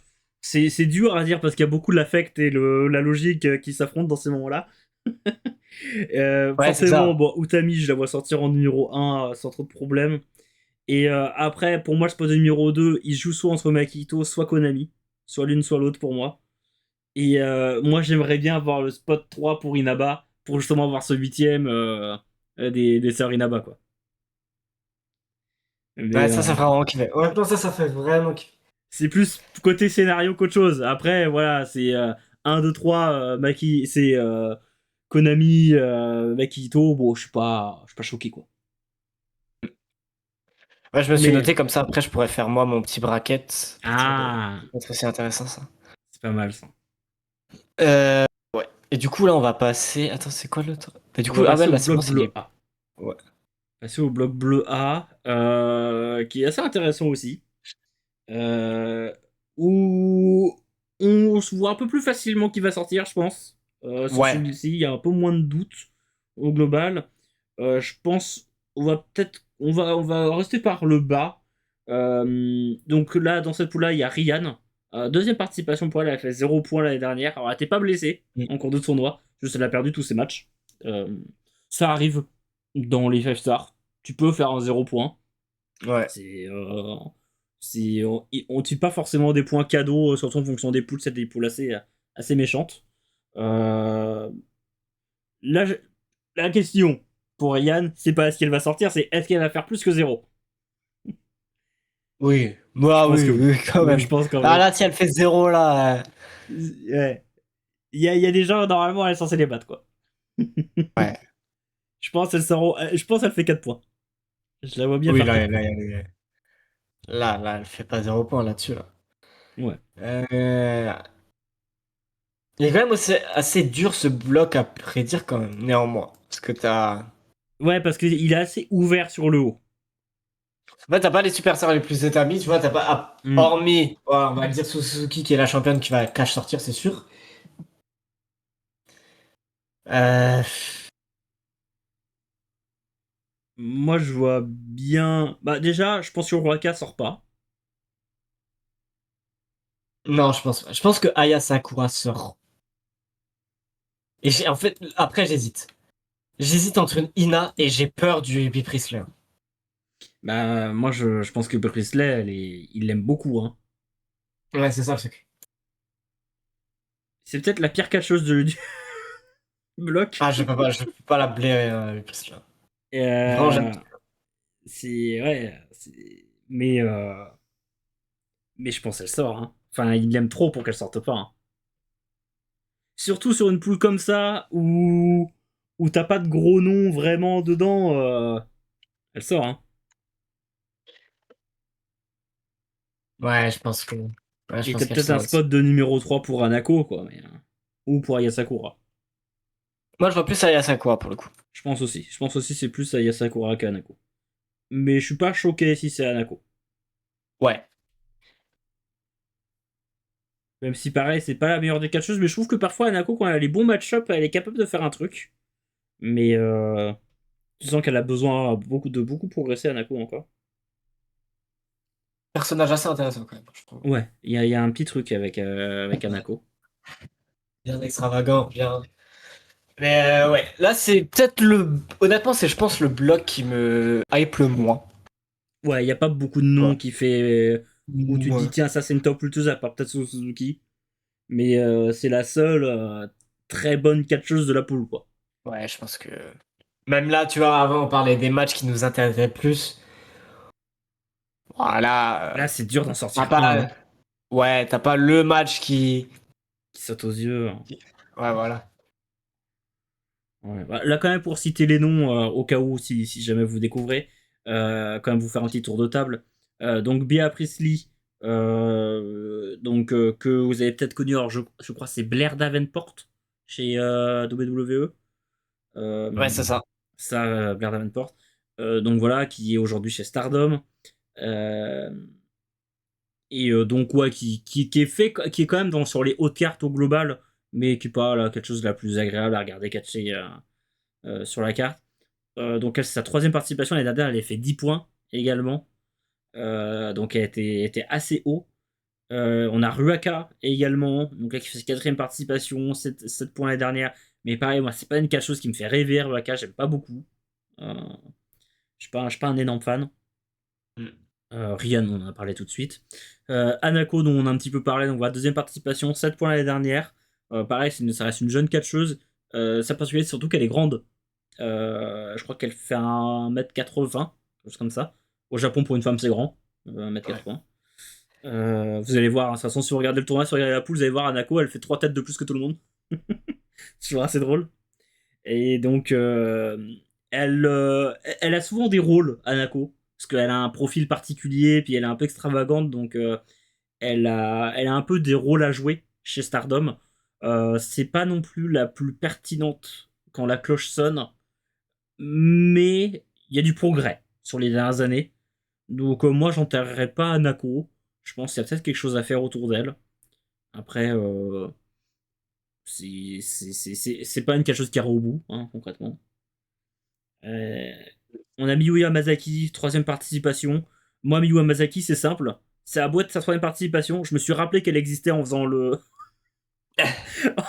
C'est dur à dire parce qu'il y a beaucoup de l'affect et la logique qui s'affrontent dans ces moments-là. Ouais, c'est Forcément, ça. bon, Utami, je la vois sortir en numéro 1 sans trop de problème. Et après, pour moi, je pose le numéro 2. Il joue soit entre Makito, soit Konami. Soit l'une, soit l'autre pour moi. Et moi, j'aimerais bien avoir le spot 3 pour Inaba. Pour justement avoir ce huitième des sœurs Inaba, quoi. Mais Ouais, ça fera vraiment kiffer. Honnêtement, ça fait vraiment kiffer. c'est plus côté scénario qu'autre chose. Après, voilà, c'est 1, 2, 3, c'est Konami, Makito. Bon, je suis pas choqué, quoi. Ouais, je me suis Mais, noté comme ça. Après, je pourrais faire moi mon petit bracket. À partir de... Ça ah, peut être aussi intéressant, ça. c'est pas mal, ça. Ouais. Et du coup, là, on va passer. Attends, c'est quoi l'autre? Bah, du On coup, va ah passer ouais, au là, c'est moi, bloc c'est bleu les. A. Ouais. Passer au bloc bleu A, qui est assez intéressant aussi. Euh, où on se voit un peu plus facilement qui va sortir, je pense. Sur Ouais. celui-ci, il y a un peu moins de doute au global. Je pense, on va rester par le bas. Donc là, dans cette poule-là, il y a Ryan. Deuxième participation pour elle, elle a fait 0 points l'année dernière. Alors, elle n'était pas blessée Mm. en cours de tournoi, juste elle a perdu tous ses matchs. Euh, Ça arrive dans les 5 stars. Tu peux faire un 0 point. Ouais. C'est, on tire pas forcément des points cadeaux, surtout en fonction des poules, c'est des poules assez méchantes. Euh, là, la question pour Yann, c'est pas est-ce qu'elle va sortir, c'est est-ce qu'elle va faire plus que zéro. Oui. Je Moi, pense que oui, oui. oui, quand Oui, je même. pense quand Ah même. là, si elle fait 0 là. Ouais. Il y a des gens, normalement, elle est censée les battre, quoi. Ouais. Je pense qu'elle fait 4 points. Je la vois bien Oui, faire 4 points. là, elle fait pas 0 point là-dessus, là. Ouais. Euh... Il est quand même assez dur ce bloc à prédire quand même, néanmoins. Parce que t'as. Ouais, parce qu'il est assez ouvert sur le haut. En fait, t'as pas les superstars les plus établis, tu vois, t'as pas. Hmm. Hormis, ouais, on va dire Suzuki qui est la championne qui va cash sortir, c'est sûr. Euh... Moi, je vois bien. Bah, déjà, je pense que Uraka sort pas. Non, je pense pas. Je pense que Aya Sakura sort. Et en fait, après, j'hésite. J'hésite entre une Ina et j'ai peur du Bee Priestler. Bah, moi, je pense que Presley, il l'aime beaucoup. Hein. Ouais, c'est ça le truc. C'est peut-être la pire catcheuse du bloc. Ah, je peux pas la blairer, plus là. Et, Vraiment, j'aime. c'est ouais, mais je pense qu'elle sort. Hein. Enfin, il l'aime trop pour qu'elle sorte pas. Hein. Surtout sur une poule comme ça où t'as pas de gros noms vraiment dedans, elle sort. Hein. Ouais, je pense que. Ouais, je Et t'as pense qu'elle peut-être un sort aussi. spot de numéro 3 pour Anako, quoi. Ou pour Ayasakura. Moi, je vois plus Aya Sakura pour le coup. Je pense aussi. Je pense aussi c'est plus Ayasakura qu'Anako. Mais je suis pas choqué si c'est Anako. Ouais. Même si pareil, c'est pas la meilleure des catcheuses, mais je trouve que parfois Anako, quand elle a les bons match-up, elle est capable de faire un truc. Mais tu sens qu'elle a besoin de beaucoup progresser, Anako, encore. Personnage assez intéressant quand même, je trouve. Ouais, il y a un petit truc avec Anako. Bien extravagant, bien. Mais ouais, là c'est peut-être le. Honnêtement, c'est je pense le bloc qui me hype le moins. Ouais, il y a pas beaucoup de Ouais. noms qui fait. Où tu te dis, Ouais. tiens, ça c'est une top lutteuse, à part peut-être Suzuki. Mais c'est la seule très bonne catcheuse de la poule, quoi. Ouais, je pense que. Même là, tu vois, avant on parlait des matchs qui nous intéressaient plus. Voilà. Là, c'est dur d'en T'as sortir un, hein, pas. Ouais, t'as pas le match qui. qui saute aux yeux. Hein. Ouais, voilà. Ouais. Bah, là, quand même, pour citer les noms, au cas où, si jamais vous découvrez, quand même vous faire un petit tour de table. Donc, Bea Priestley, que vous avez peut-être connu, alors je crois que c'est Blair Davenport chez WWE. Ouais, c'est ça. Ça, Blair Davenport. Donc voilà, qui est aujourd'hui chez Stardom. Euh, et donc, ouais, qui est fait, qui est quand même sur les hautes cartes au global, mais qui est pas là, quelque chose de la plus agréable à regarder catcher sur la carte. Donc elle, c'est sa troisième participation. L'année dernière, elle a fait 10 points également. Donc elle était assez haut. On a Ruaka également, donc là qui fait sa quatrième participation, 7 points l'année dernière. Mais pareil, moi, c'est pas une quelque chose qui me fait rêver, Ruaka, j'aime pas beaucoup. Euh, je suis pas un énorme fan. Mm. Ryan, on en a parlé tout de suite. Anako, dont on a un petit peu parlé, donc voilà, deuxième participation, 7 points l'année dernière. Pareil, ça reste une jeune catcheuse. Sa particularité, surtout qu'elle est grande. Je crois qu'elle fait 1m80, quelque chose comme ça. Au Japon, pour une femme, c'est grand, Ouais. 1m80. Vous allez voir, hein, de toute façon, si vous regardez le tournoi, si vous regardez la poule, vous allez voir Anako, elle fait 3 têtes de plus que tout le monde. C'est toujours assez drôle. Et donc, elle a souvent des rôles, Anako, parce qu'elle a un profil particulier, puis elle est un peu extravagante, donc elle a un peu des rôles à jouer chez Stardom. C'est pas non plus la plus pertinente quand la cloche sonne, mais il y a du progrès sur les dernières années. Donc moi, j'enterrerai pas Anako. Je pense qu'il y a peut-être quelque chose à faire autour d'elle. Après, c'est pas une quelque chose qui ira au bout, hein, concrètement. Euh, on a Miyu Yamazaki, troisième participation. Moi, Miyu Yamazaki, c'est simple. C'est à boîte sa troisième participation. Je me suis rappelé qu'elle existait en faisant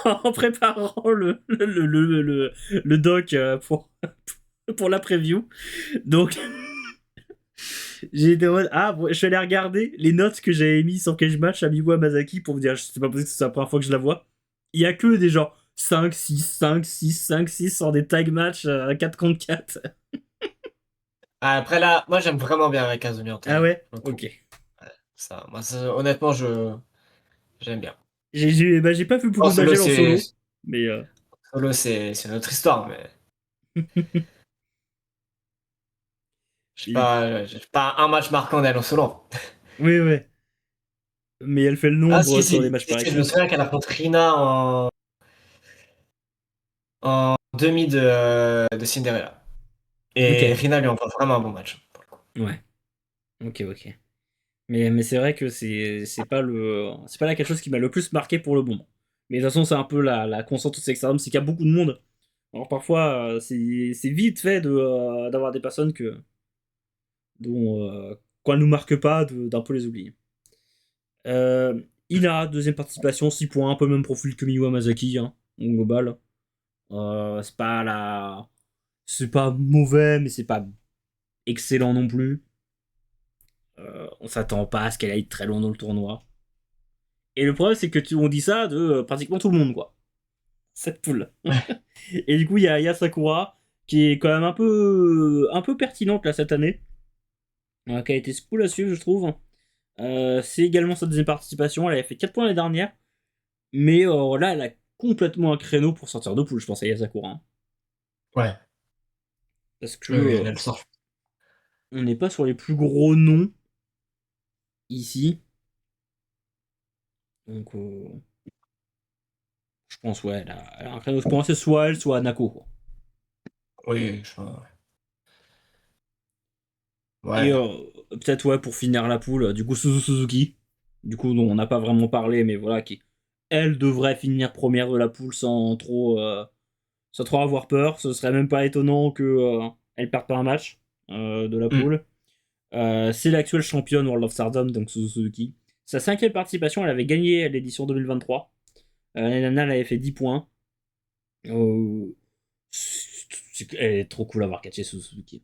en préparant le doc pour la preview. Donc, j'ai été en mode, ah, bon, je suis allé regarder les notes que j'avais mis sur Cage Match à Miwa Masaki pour me dire, c'est pas possible que c'est la première fois que je la vois. Il y a que des gens 5, 6, 5, 6, 5, 6 sur des tag match 4 contre 4. Après là, moi j'aime vraiment bien avec Azumi en Ah tag. ouais. Pour le coup. Ok. Ça, moi, honnêtement, j'aime bien. J'ai pas vu beaucoup En de matchs solo, en solo, mais c'est une autre histoire, mais et- j'ai pas un match marquant d'elle en solo. oui, ouais. Mais elle fait le Ah nombre si, sur les matchs par je me équipe. souviens qu'elle affronte Rina en demi de Cinderella. Et Ok. Rina lui envoie vraiment un bon match. Ouais. Ok, ok. Mais c'est vrai que c'est pas là quelque chose qui m'a le plus marqué pour le moment. Mais de toute façon, c'est un peu la constante de Sextardom, c'est qu'il y a beaucoup de monde. Alors parfois, c'est vite fait d'avoir des personnes dont quand elles nous marquent pas, d'un peu les oublier. Euh, Ina, deuxième participation, 6 points, un peu le même profil que Miwa Masaki, hein, en global. C'est pas c'est pas mauvais, mais c'est pas excellent non plus. On s'attend pas à ce qu'elle aille très loin dans le tournoi. Et le problème, c'est que on dit ça de pratiquement tout le monde, quoi. Cette poule. Et du coup, il y a Sakura, qui est quand même un peu pertinente, là, cette année. Qui a été cool à suivre, je trouve. C'est également sa deuxième participation. Elle avait fait 4 points l'année dernière. Mais là, elle a complètement un créneau pour sortir de poule, je pense, à Sakura. Hein. Ouais. Parce que Oui, elle sort. on n'est pas sur les plus gros noms ici. Donc, je pense, ouais, elle a un créneau. Je pense que c'est soit elle, soit Anako. Quoi. Oui, Et ouais. peut-être, ouais, pour finir la poule, du coup, Suzuki. Du coup, dont on n'a pas vraiment parlé, mais voilà, qui, elle devrait finir première de la poule sans trop avoir peur. Ce serait même pas étonnant que elle perde pas un match de la Hmm. poule. C'est l'actuelle championne World of Stardom, donc Suzuki. Sa cinquième participation, elle avait gagné à l'édition 2023. L'année dernière, elle avait fait 10 points. Elle est trop cool à avoir catché Suzuki.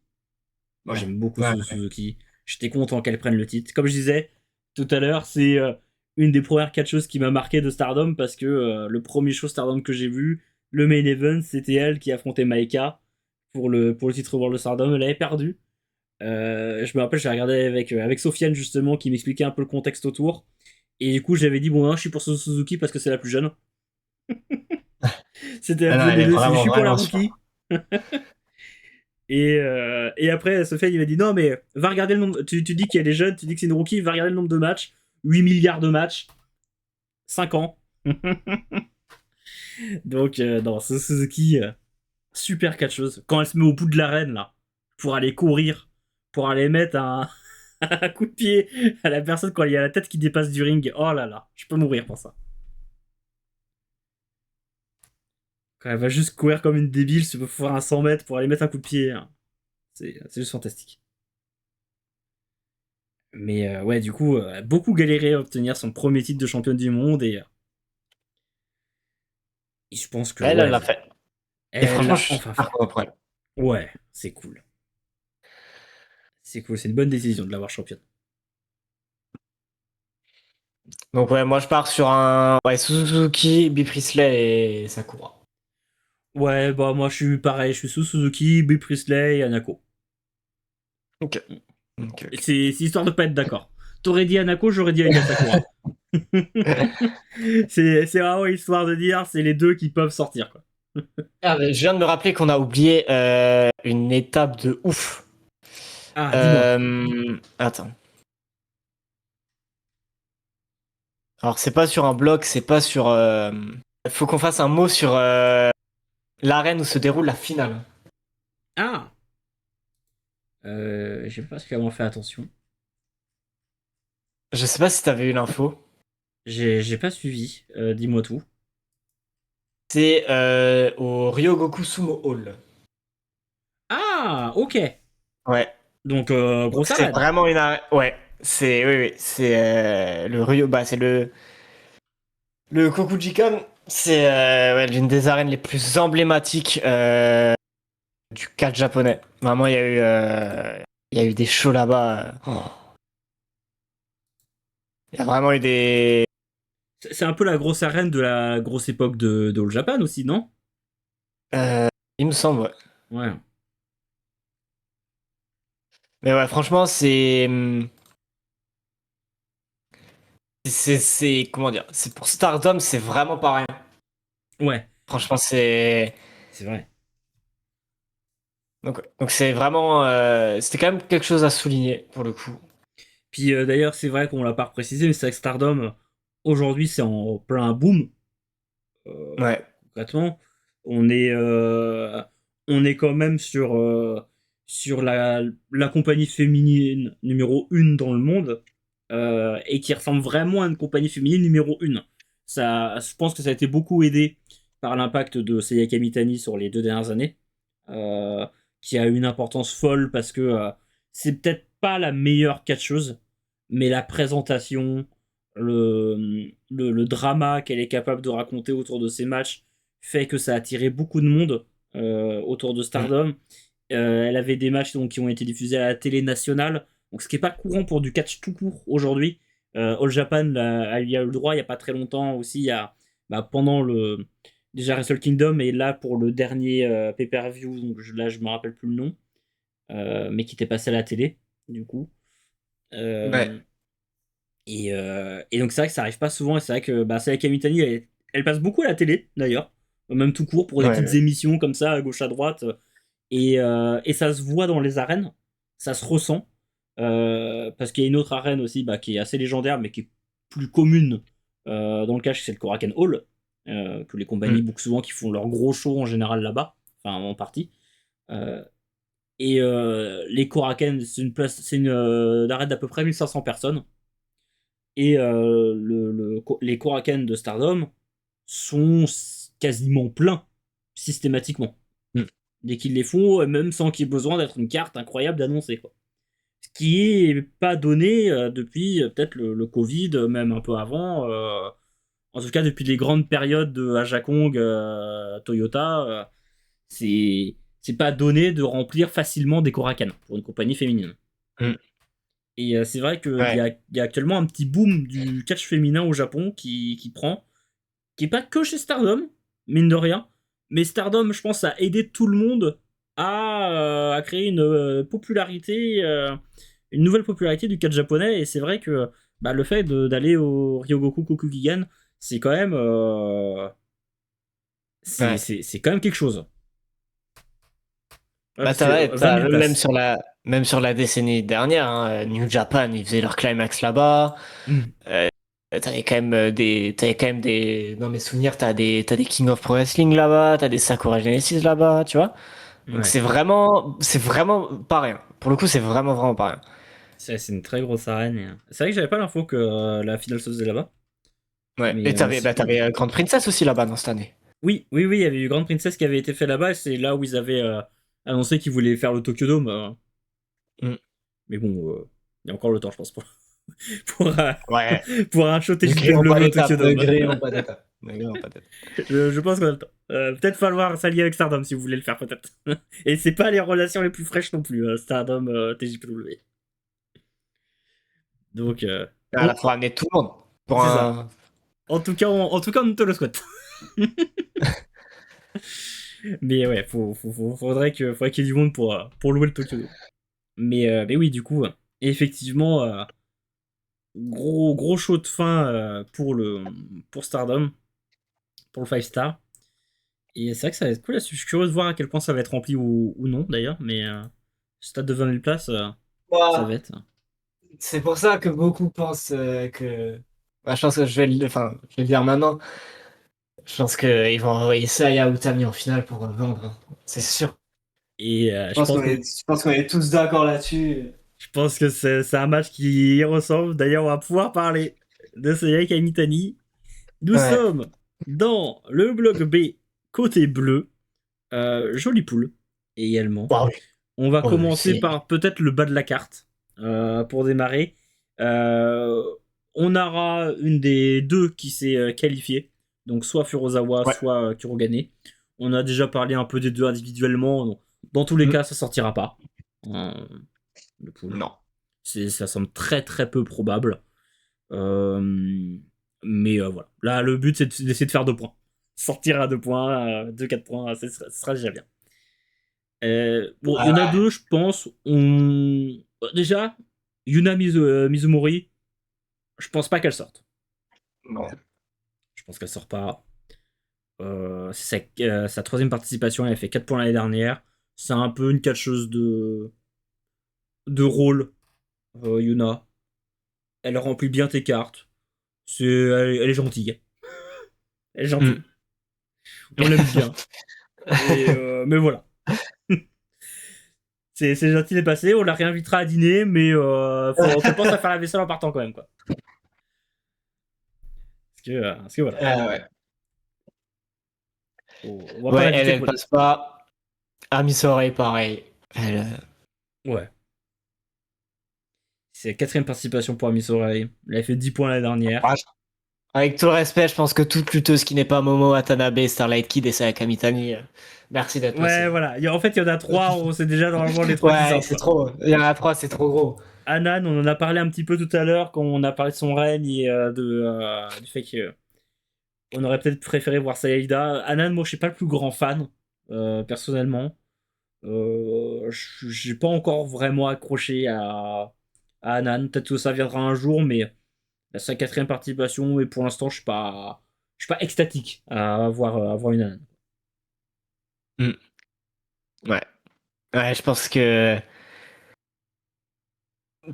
Moi, Ouais. j'aime beaucoup Ouais. Suzuki. J'étais content qu'elle prenne le titre. Comme je disais tout à l'heure, c'est une des premières catcheuses qui m'a marqué de Stardom parce que le premier show Stardom que j'ai vu, le main event, c'était elle qui affrontait Maika pour le titre World of Stardom. Elle avait perdu. Je me rappelle, j'ai regardé avec Sofiane justement qui m'expliquait un peu le contexte autour. Et du coup, j'avais dit, bon, non, je suis pour Suzuki parce que c'est la plus jeune. C'était la Ah plus non, jeune elle des est deux. C'est, je vraiment, suis pour la vraiment super. rookie. Et après, Sofiane, il m'a dit, non, mais va regarder le nombre. Tu dis qu'elle est jeune, tu dis que c'est une rookie, va regarder le nombre de matchs. 8 milliards de matchs. 5 ans. Donc, non, Suzuki, super catcheuse. Quand elle se met au bout de l'arène, là, pour aller courir, pour aller mettre un coup de pied à la personne quand il y a la tête qui dépasse du ring. Oh là là, je peux mourir pour ça. Quand elle va juste courir comme une débile, se peut faire un 100 mètres pour aller mettre un coup de pied. Hein. C'est juste fantastique. Mais ouais, du coup, elle a beaucoup galéré à obtenir son premier titre de championne du monde et je pense que Elle ouais, l'a fait. Et elle franchement, l'a je suis enfin super fait. content pour elle. Ouais, c'est cool. C'est cool, c'est une bonne décision de l'avoir championne. Donc ouais, moi je pars sur un ouais, Suzuki, Bea Priestley et Sakura. Ouais, bah moi je suis pareil, je suis sous Suzuki, Bea Priestley et Anako. Ok. Ok, ok. C'est histoire de pas être d'accord. T'aurais dit Anako, j'aurais dit Aya Sakura. C'est vraiment histoire de dire, c'est les deux qui peuvent sortir quoi. Ah, mais je viens de me rappeler qu'on a oublié une étape de ouf. Ah, dis-moi. Attends. Alors c'est pas sur un bloc, c'est pas sur. Faut qu'on fasse un mot sur l'arène où se déroule la finale. Ah, j'ai pas spécialement fait attention. Je sais pas si t'avais eu l'info. J'ai pas suivi. Dis-moi tout. C'est au Ryogoku Sumo Hall. Ah, ok. Ouais. Donc, Donc grosse c'est arène. vraiment une arène. Ouais. C'est oui, oui. C'est le Ryo. Bah c'est le Kokujikan. C'est ouais, l'une des arènes les plus emblématiques du catch japonais. Vraiment, il y a eu des shows là-bas. Il y a vraiment eu des. C'est un peu la grosse arène de la grosse époque de All Japan aussi, non? euh, il me semble, ouais. Ouais. Mais ouais, franchement, c'est comment dire, c'est pour Stardom, c'est vraiment pas rien. Ouais, Franchement, c'est c'est vrai. donc c'est vraiment c'était quand même quelque chose à souligner pour le coup. Puis d'ailleurs, c'est vrai qu'on l'a pas précisé, mais c'est vrai que Stardom, aujourd'hui, c'est en plein boom. Ouais. Concrètement, on est, euh, on est quand même sur la compagnie féminine numéro 1 dans le monde, et qui ressemble vraiment à une compagnie féminine numéro 1. Ça, je pense que ça a été beaucoup aidé par l'impact de Seiya Kamitani sur les 2 dernières années, euh, qui a eu une importance folle parce que c'est peut-être pas la meilleure catcheuse, mais la présentation, le drama qu'elle est capable de raconter autour de ses matchs fait que ça a attiré beaucoup de monde autour de Mm. Stardom. Elle avait des matchs donc, qui ont été diffusés à la télé nationale, donc ce qui n'est pas courant pour du catch tout court aujourd'hui. All Japan y a eu le droit il y a pas très longtemps aussi. Il y a pendant le déjà Wrestle Kingdom et là pour le dernier pay-per-view. Donc là je me rappelle plus le nom, mais qui était passé à la télé du coup. Ouais. Et donc c'est vrai que ça arrive pas souvent et c'est vrai que Sayaka Mitani elle passe beaucoup à la télé d'ailleurs, même tout court pour des petites Ouais. émissions comme ça à gauche à droite et ça se voit dans les arènes, ça se ressent parce qu'il y a une autre arène aussi qui est assez légendaire mais qui est plus commune dans le cash, c'est le Korakuen Hall que les compagnies Mm. bookent souvent, qui font leurs gros shows en général là-bas, enfin en partie. Euh, les Korakuen, c'est une arène d'à peu près 1500 personnes. Et les Korakuen de Stardom sont quasiment pleins, systématiquement. Mm. Dès qu'ils les font, même sans qu'il y ait besoin d'être une carte incroyable d'annoncer, quoi. Ce qui est pas donné depuis peut-être le Covid, même un peu avant. En tout cas, depuis les grandes périodes de Ajakong, Toyota, c'est pas donné de remplir facilement des Korakuen pour une compagnie féminine. Mm. Et c'est vrai qu'il Ouais. y a actuellement un petit boom du catch féminin au Japon qui prend, qui est pas que chez Stardom, mine de rien, mais Stardom, je pense, a aidé tout le monde à créer une popularité, une nouvelle popularité du catch japonais. Et c'est vrai que le fait d'aller au Ryogoku Kokugigan, c'est quand même, Ouais. c'est quand même quelque chose. Ouais, Bah, parce que 20 000 places. même sur la décennie dernière, hein, New Japan, ils faisaient leur climax là-bas. Mm. T'avais quand même des, dans mes souvenirs, t'as des King of Pro Wrestling là-bas, t'as des Sakura Genesis là-bas, tu vois. Donc Ouais. c'est vraiment pas rien. Pour le coup, c'est vraiment, vraiment pas rien. C'est une très grosse arène. C'est vrai que j'avais pas l'info que la finale se faisait là-bas. Ouais. Mais Et t'avais Grand Princess aussi là-bas dans cette année. oui, oui, oui, il y avait eu Grande Princess qui avait été fait là-bas. Et c'est là où ils avaient annoncé qu'ils voulaient faire le Tokyo Dome. Mm. Mais bon, il y a encore le temps, je pense, pour, euh, Ouais. pour un show Ne grillons pas TJPW au Tokyo l'étape, ne Dome. grillons pas d'étape. Ne grillons pas d'étape. Je pense qu'on a le temps. Peut-être falloir s'allier avec Stardom si vous voulez le faire, peut-être. Et c'est pas les relations les plus fraîches non plus, Stardom, TJPW. Donc, Ah, là, faut ramener tout le monde pour c'est ça. un. En tout cas, on te le souhaite. Mais ouais, faudrait qu'il y ait du monde pour louer le Tokyo Dome. Mais oui, du coup, effectivement, gros show de fin pour Stardom, pour le 5 star. Et c'est vrai que ça va être cool. Je suis curieux de voir à quel point ça va être rempli ou non d'ailleurs. Mais stade de 20 000 places, ça va Ouah. être. C'est pour ça que beaucoup pensent que. Bah, je pense que je vais le dire maintenant. Je pense qu'ils vont envoyer ça à Utami en finale pour vendre, hein. C'est sûr. Et Je pense qu'on est tous d'accord là-dessus. je pense que c'est un match qui y ressemble. D'ailleurs, on va pouvoir parler de Sayaka Mitani. Nous Ouais. sommes dans le bloc B, côté bleu. Jolie poule, également. Waouh. On va Ouais, commencer par peut-être le bas de la carte pour démarrer. Euh, on aura une des deux qui s'est qualifiée, donc soit Furuzawa, ouais. soit Kurogane. On a déjà parlé un peu des deux individuellement. Donc, dans tous les Mm. cas, ça sortira pas. Euh, le pool. Non. Ça semble très très peu probable. Euh, mais voilà. Là, le but, c'est d'essayer de faire 2 points. Sortir à 2 points, 2-4 points, ce sera déjà bien. Bon, il y en a Ah, deux, je pense. Déjà, Yuna Mizumori, je pense pas qu'elle sorte. non. Je pense qu'elle sort pas. C'est sa troisième participation, elle a fait 4 points l'année dernière. C'est un peu une catcheuse de rôle, Yuna. Elle remplit bien tes cartes. Elle est gentille. Elle est Mm. gentille. On l'aime bien. Mais voilà. C'est gentil de passer. On la réinvitera à dîner, mais qu'elle pense à faire la vaisselle en partant quand même, quoi. Parce que voilà. Ouais. On va pas Ouais, l'inviter elle pour. passe pas. Ami Soirée, pareil. Elle, Ouais. C'est la quatrième participation pour Amy Sorai. Elle a fait 10 points l'année dernière. ah, avec tout le respect, je pense que toute lutteuse qui n'est pas Momo Watanabe, Starlight Kid et Sayaka Mitani, merci d'être Ouais, passé. voilà. En fait, il y en a trois, on sait déjà normalement les trois qui Ouais, sortent, c'est quoi. trop. Il y en a trois, c'est trop gros. Anan, on en a parlé un petit peu tout à l'heure quand on a parlé de son règne et du fait qu'on aurait peut-être préféré voir Saïda. Anan, moi je suis pas le plus grand fan, personnellement. J'ai pas encore vraiment accroché à Anan. Peut-être que ça viendra un jour, mais sa quatrième participation, et pour l'instant je suis pas extatique à voir une Anan. Mm. Ouais. Ouais, je pense que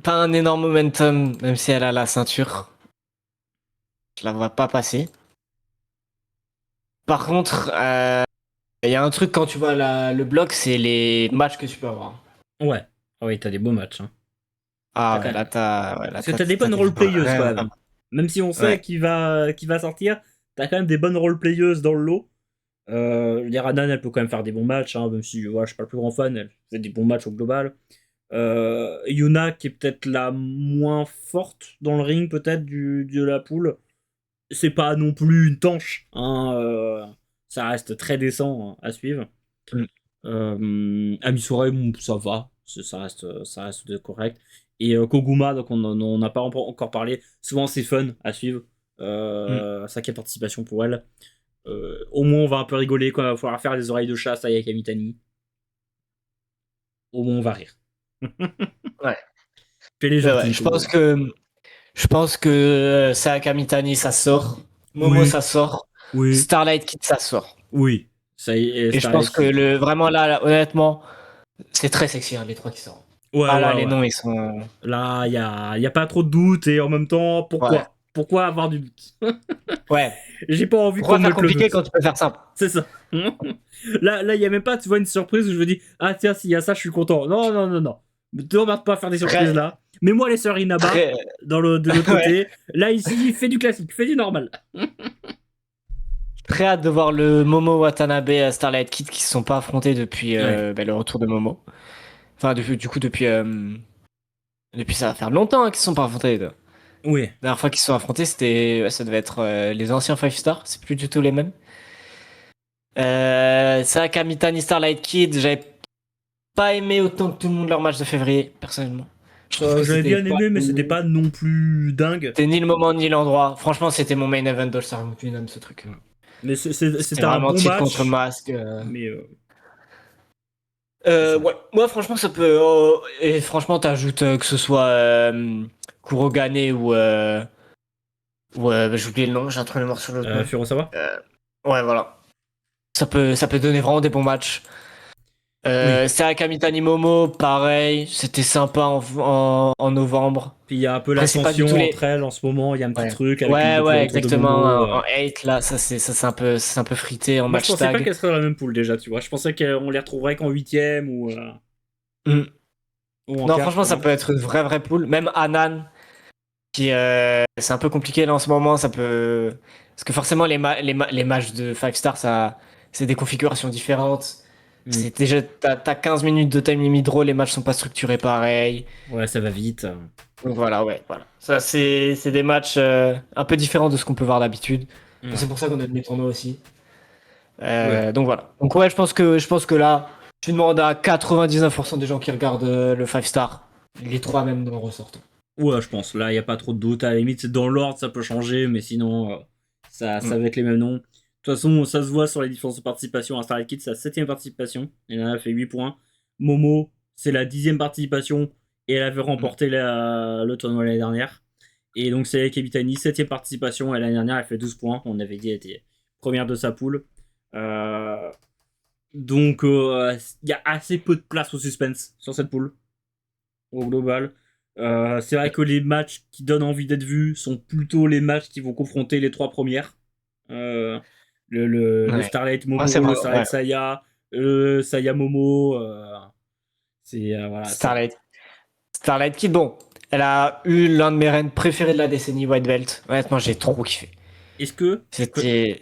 pas un énorme momentum, même si elle a la ceinture. Je la vois pas passer. Par contre, il y a un truc quand tu vois le bloc, c'est les matchs que tu peux avoir. Ouais. Ah oui, t'as des beaux matchs, hein. Ah T'as ouais, quand- là t'as, ouais, là Parce que t'as des t'as bonnes des roleplayeuses quand vrais, même. Même si on sait ouais. qu'il va sortir, t'as quand même des bonnes roleplayeuses dans le lot. Je veux dire, Anan, elle peut quand même faire des bons matchs, hein, même si je suis pas le plus grand fan, elle fait des bons matchs au global. Yuna, qui est peut-être la moins forte dans le ring, peut-être, de la poule. C'est pas non plus une tanche, hein, ça reste très décent, hein, à suivre. Mm. Amisore, ça va, ça reste correct. Et Koguma, donc on n'a pas encore parlé. Souvent, c'est fun à suivre. Mm. Cinquième participation pour elle. Au moins, on va un peu rigoler quand il va falloir faire les oreilles de chat, ça y est, Kamitani. Au moins, on va rire. Ouais. Fais les Ouais, ouais, gentils, Koguma. je pense que Sayaka Mitani, ça sort. Momo, Oui, ça sort. oui, Starlight Kid, ça sort. oui. Ça y est, Et je pense Starlight que Kid. vraiment là, honnêtement, c'est très sexy, hein, les trois qui sortent. Ouais, Ah là, ouais, les ouais. noms, ils sont. Là, y a pas trop de doute et en même temps, Ouais. pourquoi avoir du doute? Ouais. J'ai pas envie qu'on Pourquoi me faire mette le compliqué doute. quand tu peux faire simple? C'est ça. Là, il y a même pas, tu vois, une surprise où je me dis, ah tiens, s'il y a ça, je suis content. Non, non, non, non. Ne t'emmerde pas à faire des surprises Très, là. Mets-moi les sœurs Inaba très. de l'autre Ouais. côté. Là, ici, fais du classique, fais du normal. Très hâte de voir le Momo Watanabe Starlight Kid qui se sont pas affrontés depuis Ouais. le retour de Momo. Enfin, du coup, depuis ça va faire longtemps hein, qu'ils se sont pas affrontés les deux. Oui. La dernière fois qu'ils se sont affrontés, ça devait être les anciens Five Stars, c'est plus du tout les mêmes. Sayaka Mitani Starlight Kid, j'avais pas aimé autant que tout le monde leur match de février, personnellement. Je trouve que J'avais c'était bien pas. aimé, mais c'était pas non plus dingue. C'était ni le moment ni l'endroit. Franchement, c'était mon main event de Star Wars, ce truc. Mais C'était c'était un vraiment bon titre contre match. masque. Mais c'est ça. Ouais, moi franchement ça peut. Et franchement, t'ajoutes que ce soit Kurogane ou j'ai oublié le nom, j'ai un trou de mémoire sur l'autre nom. Furosawa? Euh, ouais, voilà. Ça peut donner vraiment des bons matchs. Oui. Sayaka Mitani Momo, pareil, c'était sympa en novembre. Puis il y a un peu Après, la c'est pas du tout tension les. entre elles en ce moment. Il y a un petit Ouais, truc avec ouais, donc le ouais, retour de exactement. Momo. En 8 là, c'est un peu frité en Moi, je match pensais pas tag. qu'elle serait dans la même poule déjà, tu vois. Je pensais qu'on les retrouverait qu'en huitième Hmm. ou en Non, quart, franchement, tu ça vois. peut être une vraie poule. Même Anan, qui c'est un peu compliqué là en ce moment, ça peut. Parce que forcément, les matchs de 5 stars, c'est des configurations différentes. Mm. C'est déjà, t'as 15 minutes de time limit draw, les matchs sont pas structurés pareil. Ouais, ça va vite. Donc voilà, ouais, voilà. Ça, c'est des matchs un peu différents de ce qu'on peut voir d'habitude. C'est Ouais. pour ça qu'on a des tournois aussi. Ouais. Donc voilà. Donc ouais, je pense que là, tu demandes à 99% des gens qui regardent le 5 star, les trois même en ressortent. Ouais, je pense. Là, il n'y a pas trop de doute. À la limite, c'est dans l'ordre, ça peut changer, mais sinon, ça Mm. va être les mêmes noms. De toute façon, ça se voit sur les différences de participation. À Starlight Kid, c'est la septième participation. Elle en a fait 8 points. Momo, c'est la dixième participation. Et elle avait Mm. remporté le tournoi l'année dernière. Et donc, c'est Kebitani, septième participation. Et l'année dernière, elle fait 12 points. On avait dit, elle était première de sa poule. Euh, donc, il y a assez peu de place au suspense sur cette poule, au global. C'est vrai que les matchs qui donnent envie d'être vus sont plutôt les matchs qui vont confronter les trois premières. Euh, le Ouais. Starlight Moi, c'est Momo, le vrai. Starlight Ouais. Saya, le Saya Momo. Voilà, Starlight. Starlight Kid, bon, elle a eu l'un de mes reigns préférés de la décennie White Belt. Honnêtement, j'ai trop kiffé. Est-ce que je peux, C'était.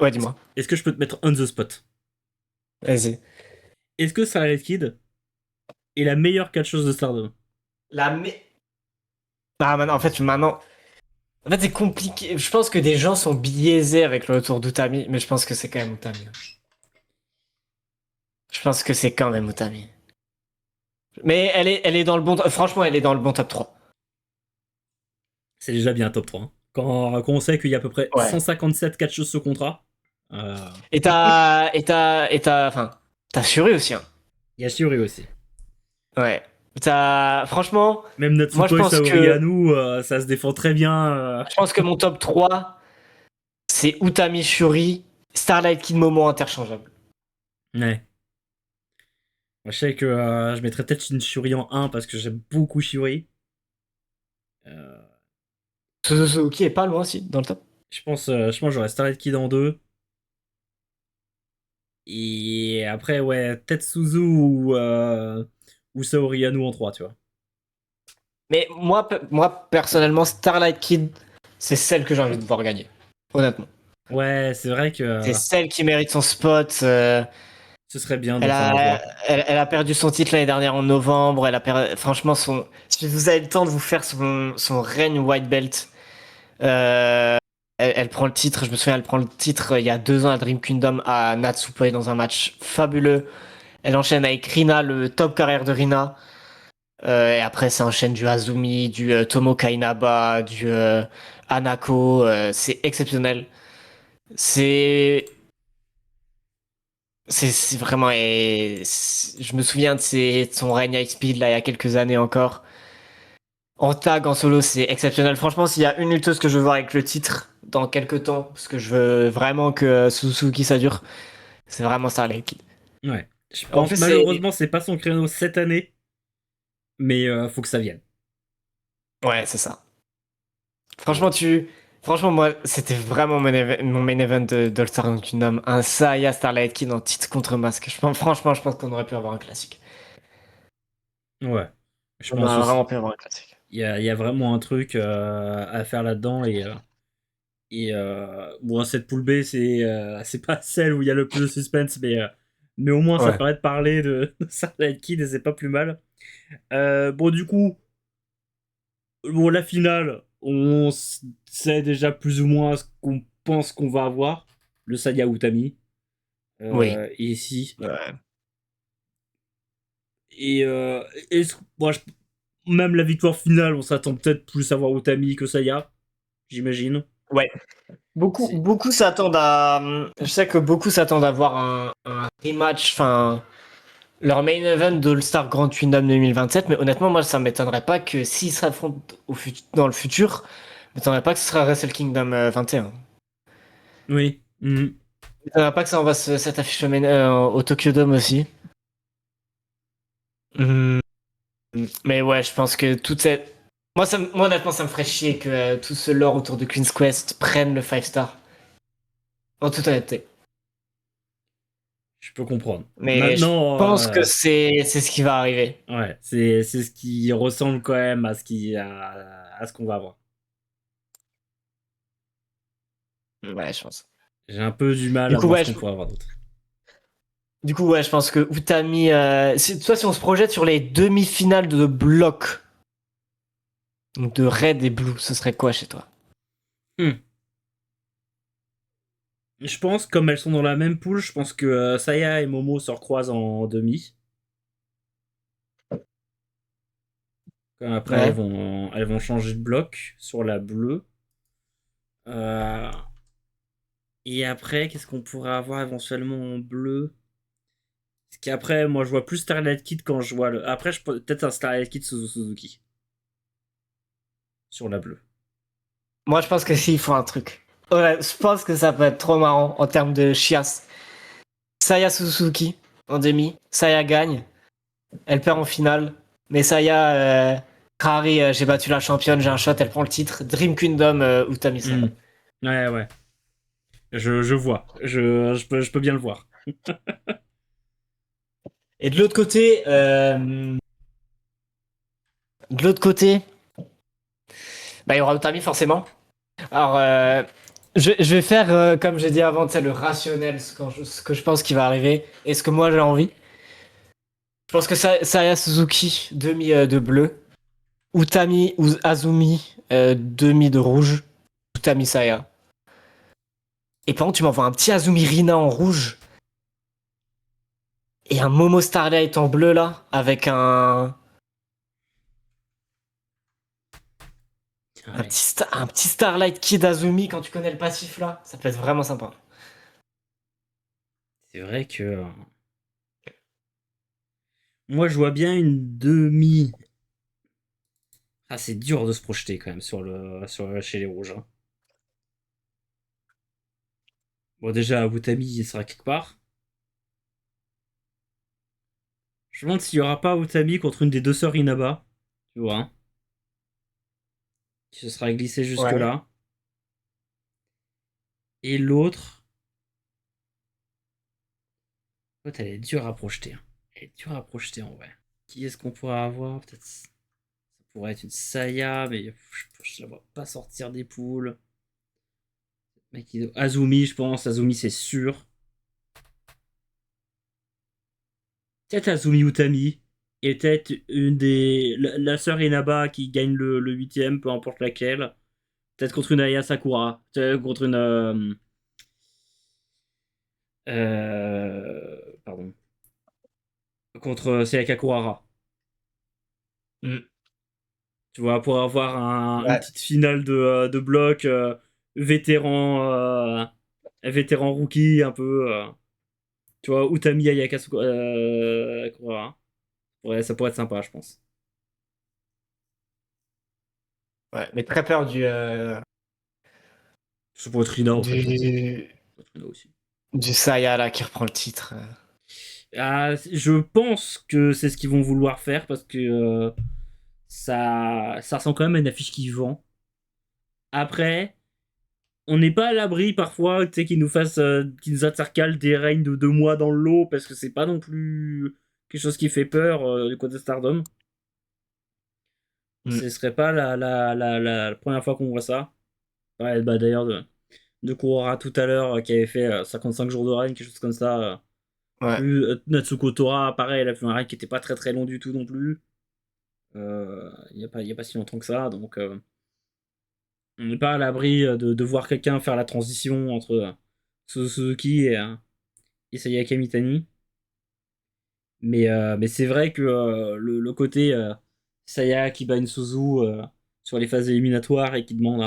Ouais, dis-moi. est-ce que je peux te mettre on the spot? Vas-y. Est-ce que Starlight Kid est la meilleure catcheuse de Stardom? La mais. Ah, maintenant, En fait, c'est compliqué. Je pense que des gens sont biaisés avec le retour d'Utami, mais je pense que c'est quand même Utami. Je pense que c'est quand même Utami. Mais elle est dans le bon. Franchement, elle est dans le bon top 3. C'est déjà bien top 3. Hein. Quand on sait qu'il y a à peu près Ouais. 157 catcheuses sous contrat, euh, Enfin, t'as Fury aussi, hein. il y a Shuri aussi. Ouais. Franchement, Même moi Natsuko et Saori Anu, ça se défend très bien. je pense que mon top 3, c'est Utami Shuri, Starlight Kid Momo interchangeable. Ouais. Moi, je sais que je mettrais peut-être une Shuri en 1 parce que j'aime beaucoup Shuri. Euh, Suzuki est pas loin aussi, dans le top. je pense que j'aurais Starlight Kid en 2. Et après, ouais, peut-être Suzu ou Saori Anu en 3, tu vois. Mais moi, personnellement, Starlight Kid, c'est celle que j'ai envie de voir gagner. Honnêtement. Ouais, c'est vrai que C'est celle qui mérite son spot. ce serait bien Elle d'enfin la a, voir. elle a perdu son titre l'année dernière en novembre. Franchement, si vous avez le temps de vous faire son règne white belt, elle prend le titre. Je me souviens, elle prend le titre il y a 2 ans à Dream Kingdom à Natsupoi dans un match fabuleux. Elle enchaîne avec Rina, le top carrière de Rina. Et après, ça enchaîne du Azumi, du Tomo Kainaba, du Hanako. C'est exceptionnel. C'est c'est vraiment. Je me souviens de son règne high speed là il y a quelques années encore. En tag, en solo, c'est exceptionnel. Franchement, s'il y a une lutteuse que je veux voir avec le titre dans quelques temps, parce que je veux vraiment que Suzuki ça dure, c'est vraiment ça, les Kid. Ouais. Je En pense plus, c'est. malheureusement, c'est pas son créneau cette année, mais faut que ça vienne. Ouais, c'est ça. Franchement, Et tu. Franchement, moi, c'était vraiment mon main event d'All-Star Kingdom. Un Saya Starlight Kid en titre contre masque. Franchement, je pense qu'on aurait pu avoir un classique. ouais, je On pense aurait aussi. vraiment pu avoir un classique. Il y a vraiment un truc à faire là-dedans bon, cette poule B, c'est pas celle où il y a le plus de suspense, mais au moins ça Ouais. permet de parler de Starlight Kid et c'est pas plus mal. Bon, du coup, bon, la finale, sait déjà plus ou moins ce qu'on pense qu'on va avoir. Le Saya Utami, Oui. ici. Ouais. Et bon, même la victoire finale, on s'attend peut-être plus à voir Utami que Saya, j'imagine. Ouais. C'est- Beaucoup s'attendent à. Je sais que beaucoup s'attendent à voir un rematch, enfin, leur main event d'All-Star Grand Kingdom 2027, mais honnêtement, moi, ça m'étonnerait pas que s'ils s'affrontent dans le futur, ça m'étonnerait pas que ce sera Wrestle Kingdom 21. Oui. Mhm. Ça m'étonnerait pas que ça envoie cette affiche au Tokyo Dome aussi. Hum, Mais ouais, je pense que toute cette. Moi, honnêtement, ça me ferait chier que tout ce lore autour de Queen's Quest prenne le 5 star. En toute honnêteté. Je peux comprendre. Mais je Maintenant, pense que c'est ce qui va arriver. ouais, c'est ce qui ressemble quand même à ce qu'on va avoir. Ouais, je pense. J'ai un peu du mal Du à coup, voir ce ouais, qu'on pourrait avoir d'autre. je pense que Utami. Toi, si on se projette sur les demi-finales de bloc, donc de Red et Blue, ce serait quoi chez toi? Hmm. Je pense, comme elles sont dans la même poule, je pense que Saya et Momo se recroisent en demi. Après, Ouais. elles vont changer de bloc sur la bleue. Euh, et après, qu'est-ce qu'on pourrait avoir éventuellement en bleu? Parce qu'après, moi, je vois plus Starlight Kid quand je vois le. Après, peut-être un Starlight Kid Suzuki sur la bleue. Moi, je pense que s'il faut un truc. Ouais, je pense que ça peut être trop marrant en termes de chiasse. Saya Suzuki en demi. Saya gagne. Elle perd en finale. Mais Saya, Kari, j'ai battu la championne, j'ai un shot, elle prend le titre. Dream Kingdom, Utami Saya. Hmm. Ouais, ouais. Je vois. Je peux bien le voir. Et de l'autre côté, bah, il y aura Utami forcément. Alors, je vais faire, comme j'ai dit avant, tu sais, le rationnel, ce que je pense qui va arriver et ce que moi j'ai envie. Je pense que Saya Suzuki, demi de bleu. Utami ou Azumi, demi de rouge. Utami Saya. Et par contre, tu m'envoies un petit Azumi Rina en rouge. Et un Momo Starlight en bleu là, avec Ouais. un petit Starlight Kid Azumi quand tu connais le passif là, ça peut être vraiment sympa. C'est vrai que moi je vois bien une demi. Ah, c'est dur de se projeter quand même chez les rouges, hein. Bon, déjà, Wutami, il sera quelque part. Je me demande s'il y aura pas Wutami contre une des deux sœurs Inaba. Tu vois, hein, qui se sera glissé Ouais. jusque-là. Et l'autre. L'autre, elle est dure à projeter, hein. Elle est dure à projeter en vrai. Qui est-ce qu'on pourrait avoir? Peut-être. Ça pourrait être une Saya, mais je la vois pas sortir des poules. Azumi, je pense. Azumi, c'est sûr. Peut-être Azumi Utami. Et peut-être une des. La sœur Inaba qui gagne le huitième, peu importe laquelle. Peut-être contre une Aya Sakura. Peut-être contre une. Pardon. Contre Sayaka Kurara. Mm. Tu vois, pour avoir une Ouais. petite finale de bloc vétéran, vétéran rookie, un peu. Tu vois, Utami Ayaka Kurara. Ouais, ça pourrait être sympa, je pense. Ouais. Mais très peur Ça pourrait être Rina, en fait, aussi. du, Ça pourrait être Rina aussi. du Saya là qui reprend le titre. Ah, je pense que c'est ce qu'ils vont vouloir faire parce que ça ressemble quand même à une affiche qui vend. Après, on n'est pas à l'abri parfois, tu sais, qu'ils nous intercalent des règnes de 2 mois dans le lot parce que c'est pas non plus quelque chose qui fait peur du côté Stardom. Mm. Ce serait pas la première fois qu'on voit ça. Ouais, bah d'ailleurs, de Kurara tout à l'heure qui avait fait 55 jours de règne, quelque chose comme ça. Ouais. Natsuko Tora, pareil, elle a fait un règne qui était pas très très long du tout non plus. Il y a pas si longtemps que ça, donc on n'est pas à l'abri de voir quelqu'un faire la transition entre Suzuki et Sayaka Mitani. Mais c'est vrai que le côté Saya qui bat une Suzu sur les phases éliminatoires et qui demande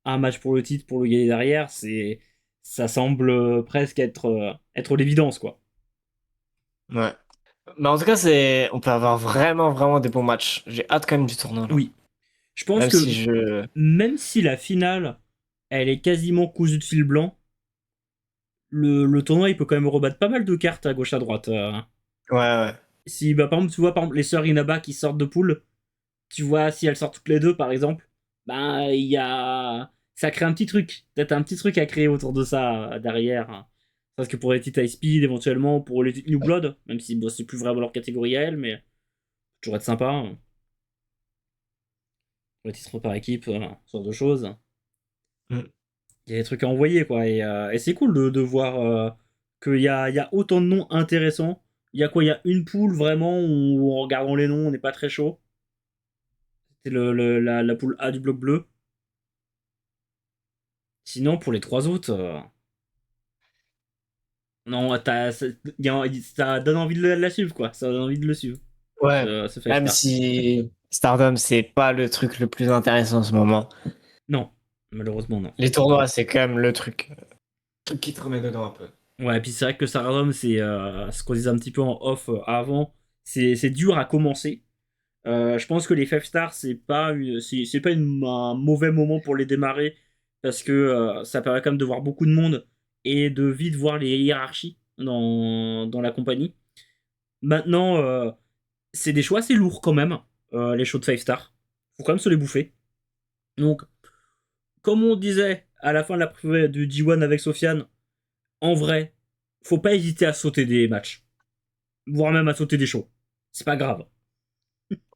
un match pour le titre pour le gagner derrière, ça semble presque être l'évidence, quoi. Ouais. Mais en tout cas, on peut avoir vraiment, vraiment des bons matchs. J'ai hâte quand même du tournoi là. Oui, je pense Même que si je. même si la finale, elle est quasiment cousue de fil blanc, le tournoi, il peut quand même rebattre pas mal de cartes à gauche à droite. Ouais, ouais. Si, bah, par exemple, tu vois, par exemple, les sœurs Inaba qui sortent de poule, tu vois, si elles sortent toutes les deux, par exemple, bah, ça crée un petit truc. Peut-être un petit truc à créer autour de ça derrière, hein. Parce que pour les titres High Speed, éventuellement, pour les titres New Blood, même si bon, c'est plus vraiment leur catégorie à elles, mais toujours être sympa, hein. Pour les titres par équipe, ce genre de choses. Mm. Il y a des trucs à envoyer, quoi. Et c'est cool de voir qu'il y a autant de noms intéressants. Il y a quoi? Il y a une poule vraiment où, en regardant les noms, on n'est pas très chaud. C'est la poule A du bloc bleu. Sinon, pour les trois autres, non, ça donne envie de la suivre, quoi. Ça donne envie de le suivre, Ouais. ce Five Même Star. si Stardom, c'est pas le truc le plus intéressant en ce moment. Non, malheureusement, non. Les tournois, c'est quand même le truc qui te remet dedans un peu. Ouais, et puis c'est vrai que Stardom, c'est ce qu'on disait un petit peu en off avant. C'est dur à commencer. Je pense que les Five Stars, c'est pas un mauvais moment pour les démarrer parce que ça permet quand même de voir beaucoup de monde et de vite voir les hiérarchies dans la compagnie. Maintenant, c'est des choix assez lourds quand même, les shows de Five Stars. Faut quand même se les bouffer. Donc, comme on disait à la fin de la preview du G1 avec Sofiane, en vrai, faut pas hésiter à sauter des matchs, voire même à sauter des shows. C'est pas grave.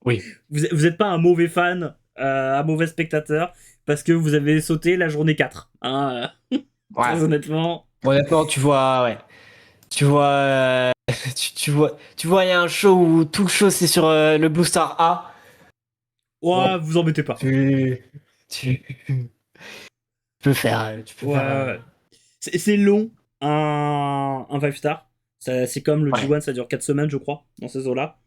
Oui. Vous êtes pas un mauvais fan, un mauvais spectateur, parce que vous avez sauté la journée 4, hein, Ouais. très honnêtement. Honnêtement, tu vois, ouais. Tu vois, tu vois, il y a un show où tout le show c'est sur le Blue Star A. Ouais, Bon, vous embêtez pas. tu peux faire, tu peux Ouais, faire. ouais. C'est long, un 5 star. C'est comme le Ouais. G1, ça dure 4 semaines, je crois, dans ces eaux-là.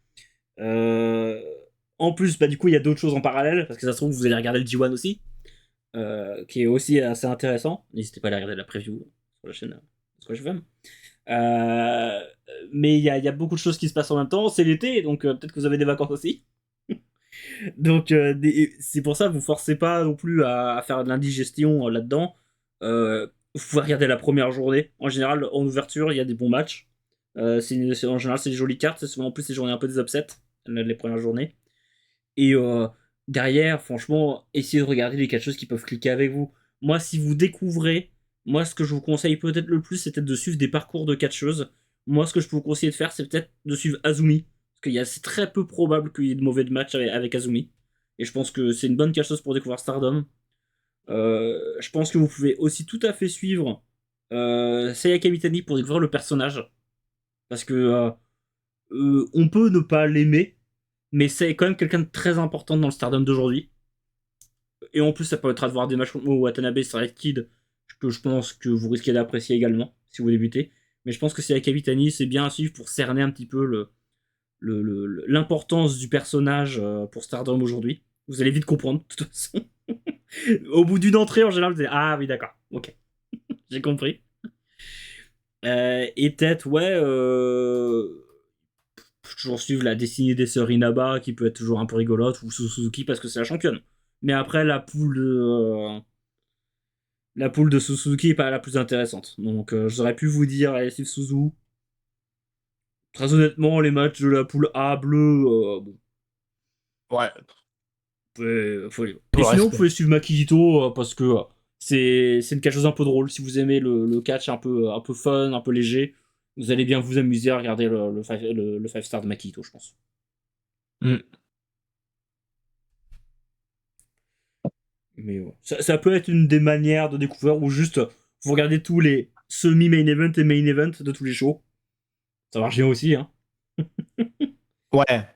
En plus, du coup, il y a d'autres choses en parallèle, parce que ça se trouve, vous allez regarder le G1 aussi, qui est aussi assez intéressant. N'hésitez pas à aller regarder la preview sur la chaîne Squash FM. Euh, mais il y a beaucoup de choses qui se passent en même temps. C'est l'été, donc peut-être que vous avez des vacances aussi. Donc c'est pour ça, vous forcez pas non plus à faire de l'indigestion là-dedans. Vous pouvez regarder la première journée. En général, en ouverture, il y a des bons matchs. En général, c'est des jolies cartes. C'est souvent en plus les journées un peu des upsets, les premières journées. Et derrière, franchement, essayez de regarder les catcheuses qui peuvent cliquer avec vous. Moi, si vous découvrez, moi, ce que je vous conseille peut-être le plus, c'est peut-être de suivre des parcours de catcheuses. Moi, ce que je peux vous conseiller de faire, c'est peut-être de suivre Azumi. Parce que c'est très peu probable qu'il y ait de mauvais matchs avec Azumi. Et je pense que c'est une bonne catcheuse pour découvrir Stardom. Je pense que vous pouvez aussi tout à fait suivre Seiya Kamitani pour découvrir le personnage. Parce que on peut ne pas l'aimer, mais c'est quand même quelqu'un de très important dans le Stardom d'aujourd'hui. Et en plus, ça permettra de voir des matchs contre Watanabe, Starlight Kid, que je pense que vous risquez d'apprécier également si vous débutez. Mais je pense que Seiya Kamitani, c'est bien à suivre pour cerner un petit peu l'importance du personnage pour Stardom aujourd'hui. Vous allez vite comprendre, de toute façon. Au bout d'une entrée, en général, vous allez ah oui, d'accord, ok, j'ai compris. Et peut-être, ouais, toujours suivre la destinée des sœurs Inaba, qui peut être toujours un peu rigolote, ou Suzuki parce que c'est la championne. Mais après, la poule de Suzuki est pas la plus intéressante. Donc, j'aurais pu vous dire, allez, suivre Suzu. Très honnêtement, les matchs de la poule A bleue, bon, Ouais. faut les... Tout Et le sinon, vous respect. pouvez suivre Makihito parce que c'est quelque chose un peu drôle. Si vous aimez le catch un peu fun, un peu léger, vous allez bien vous amuser à regarder le 5 star de Makihito, je pense. Mm. Mais ouais. Ça peut être une des manières de découvrir ou juste vous regardez tous les semi-main event et main event de tous les shows. Ça marche bien aussi, hein. Ouais.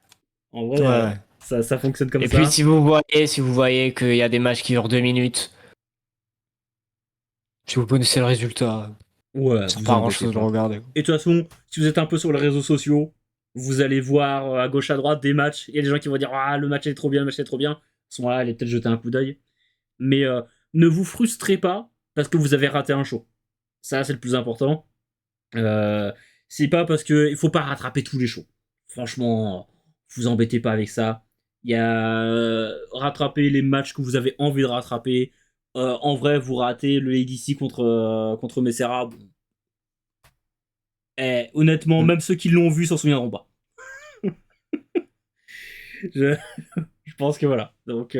En vrai, Ouais, ouais. ça fonctionne comme Et puis ça. si vous voyez qu'il y a des matchs qui durent 2 minutes, si vous connaissez le résultat, Ouais, ça sert vous pas à grand embêtez chose de pas. regarder. Et de toute façon, si vous êtes un peu sur les réseaux sociaux, vous allez voir à gauche à droite des matchs. Il y a des gens qui vont dire ah le match est trop bien, le match est trop bien. À ce moment-là, allez peut-être jeter un coup d'œil. Mais ne vous frustrez pas parce que vous avez raté un show. Ça, c'est le plus important. Euh, c'est pas parce que il faut pas rattraper tous les shows. Franchement, vous embêtez pas avec ça. Il y a rattraper les matchs que vous avez envie de rattraper. En vrai, vous ratez le ADC contre Messera. Bon. Honnêtement, Mm. même ceux qui l'ont vu s'en souviendront pas. je, je pense que voilà. Donc,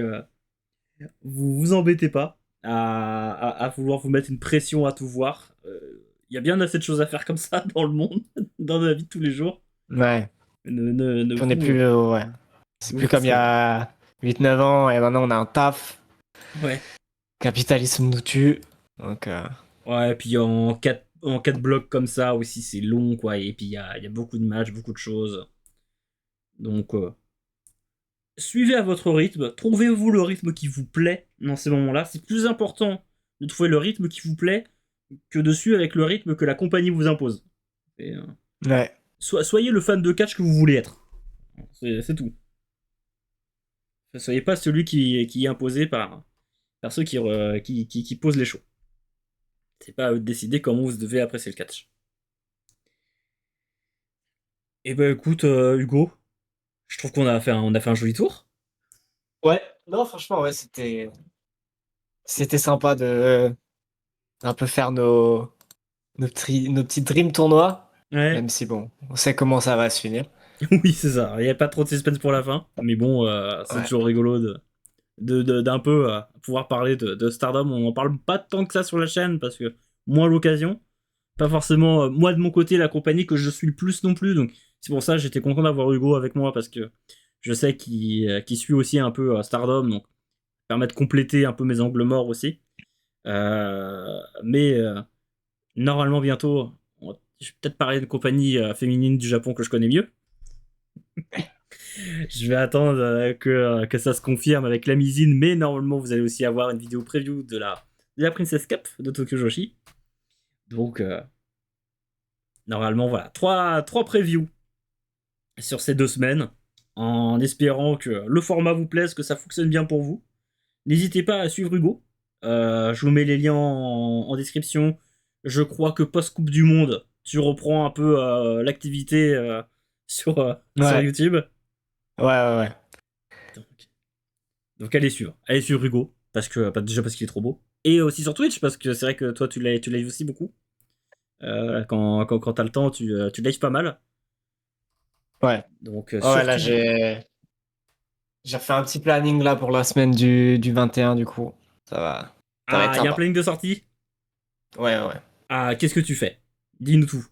vous vous embêtez pas à vouloir vous mettre une pression à tout voir. Il y a bien assez de choses à faire comme ça dans le monde, dans la vie de tous les jours. Ouais. Ne On est vous, plus, ouais. C'est vous plus comme il y frustrez pas. a 8 9 ans et maintenant on a un taf. Ouais. Capitalisme nous tue. Donc, Ouais, et puis en quatre blocs comme ça aussi, c'est long, quoi. Et puis il y a beaucoup de matchs, beaucoup de choses. Donc, suivez à votre rythme. Trouvez-vous le rythme qui vous plaît dans ces moments-là. C'est plus important de trouver le rythme qui vous plaît que de suivre avec le rythme que la compagnie vous impose. Et, ouais. soyez le fan de catch que vous voulez être. C'est tout. Ne soyez pas celui qui est imposé par ceux qui posent les shows. C'est pas à eux de décider comment vous devez apprécier le catch. Et ben écoute, Hugo, je trouve qu'on a fait un joli tour. Ouais. Non, franchement, ouais, c'était sympa de un peu faire nos petits dream tournois. Ouais, Même si bon, on sait comment ça va se finir. oui, c'est ça. Il n'y a pas trop de suspense pour la fin. Mais bon, c'est Ouais. toujours rigolo d'un peu pouvoir parler de Stardom. On en parle pas tant que ça sur la chaîne parce que moins l'occasion. Pas forcément, moi de mon côté, la compagnie que je suis le plus non plus. Donc c'est pour ça que j'étais content d'avoir Hugo avec moi parce que je sais qu'il suit aussi un peu Stardom. Donc ça permet de compléter un peu mes angles morts aussi. Mais normalement, bientôt, je vais peut-être parler de compagnie féminine du Japon que je connais mieux. Je vais attendre que ça se confirme avec la Mizine, mais normalement, vous allez aussi avoir une vidéo preview de la Princess Cup de Tokyo Joshi. Donc, Normalement, voilà. Trois previews sur ces 2 semaines, en espérant que le format vous plaise, que ça fonctionne bien pour vous. N'hésitez pas à suivre Hugo. Je vous mets les liens en description. Je crois que post-Coupe du Monde, tu reprends un peu l'activité sur Ouais, YouTube. ouais. Donc, donc allez suivre. Allez suivre Hugo. Déjà parce qu'il est trop beau. Et aussi sur Twitch, parce que c'est vrai que toi, tu lives aussi beaucoup. Quand t'as le temps, tu lives pas mal. Ouais. Donc Ouais, là, surtout. j'ai refait un petit planning là pour la semaine du 21, du coup. Ça va être Ah, il y a un sympa. planning de sortie. Ouais. Ah, qu'est-ce que tu fais? Dis-nous tout.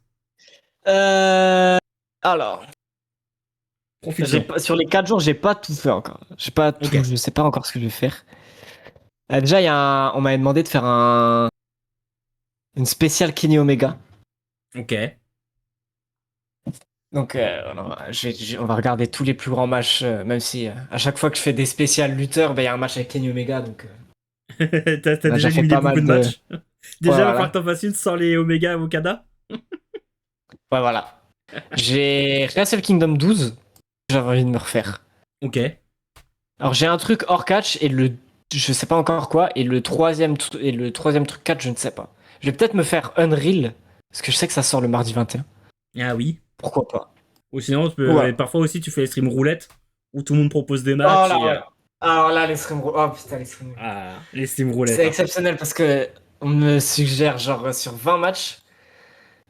Alors, Profite-en. sur les 4 jours, j'ai pas tout fait encore. J'ai pas tout, Ok. je sais pas encore ce que je vais faire. Déjà, on m'avait demandé de faire une spéciale Kenny Omega. Ok. Donc, voilà, on va regarder tous les plus grands matchs, même si à chaque fois que je fais des spéciales lutteurs, ben, il y a un match avec Kenny Omega. Donc, T'as on a déjà déjà fait éliminé pas beaucoup mal de de. matchs. Ouais, Déjà, va falloir que voilà. t'en fasses une sans les Omega Avocada. Ouais, voilà. J'ai Wrestle Kingdom 12. J'avais envie de me refaire. Ok. Alors, j'ai un truc hors catch et je sais pas encore quoi. Et le troisième truc catch, je ne sais pas. Je vais peut-être me faire Unreal. Parce que je sais que ça sort le mardi 21. Ah oui. Pourquoi pas? Ou sinon, et Voilà. parfois aussi, tu fais les streams roulette où tout le monde propose des Oh matchs là, ouais. Alors là, les stream. Oh putain, les stream. les streams roulettes. C'est Hein. exceptionnel parce que on me suggère, genre, sur 20 matchs,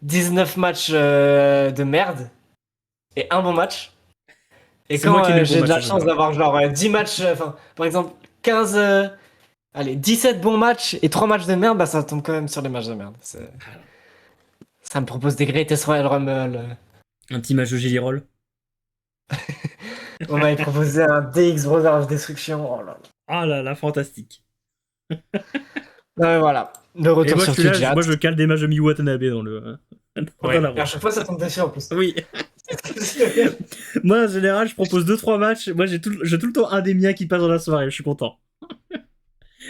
19 matchs de merde et un bon match. Et C'est moi quand qui mets le bon j'ai de match la en chance général. d'avoir, genre, 10 matchs, enfin, par exemple, 15. Allez, 17 bons matchs et 3 matchs de merde, bah ça tombe quand même sur les matchs de merde. Ça me propose des Greatest Royal Rumble. Un petit match de Jelly Roll. On m'avait proposé un DX Brother of Destruction. Oh là là. Ah là là, fantastique. Non, mais voilà. Le Et retour moi, je sur suis là, Twitch, j'ai moi, hâte. je cale des matchs de Miyu Watanabe dans Ouais. la Et à route. chaque fois, ça tombe dessus en plus. Oui. Moi, en général, je propose 2-3 matchs. Moi, j'ai tout le temps un des miens qui passe dans la soirée. Je suis content.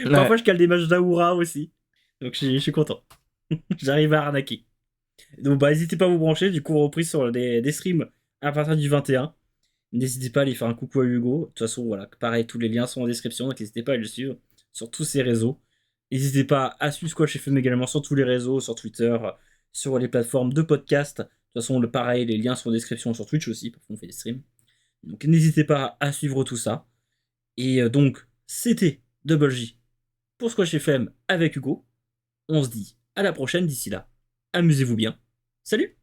Ouais. Parfois, je cale des matchs d'Aoura aussi. Donc, je suis content. J'arrive à arnaquer. Donc, bah, n'hésitez pas à vous brancher. Du coup, on reprise sur des streams à partir du 21. N'hésitez pas à aller faire un coucou à Hugo. De toute façon, voilà, pareil, tous les liens sont en description. Donc, n'hésitez pas à le suivre sur tous ses réseaux. N'hésitez pas à suivre Squash FM également sur tous les réseaux, sur Twitter, sur les plateformes de podcast. De toute façon, pareil, les liens sont en description sur Twitch aussi, parce qu'on fait des streams. Donc, n'hésitez pas à suivre tout ça. Et donc, c'était Double J pour Squash FM avec Hugo. On se dit à la prochaine d'ici là. Amusez-vous bien. Salut!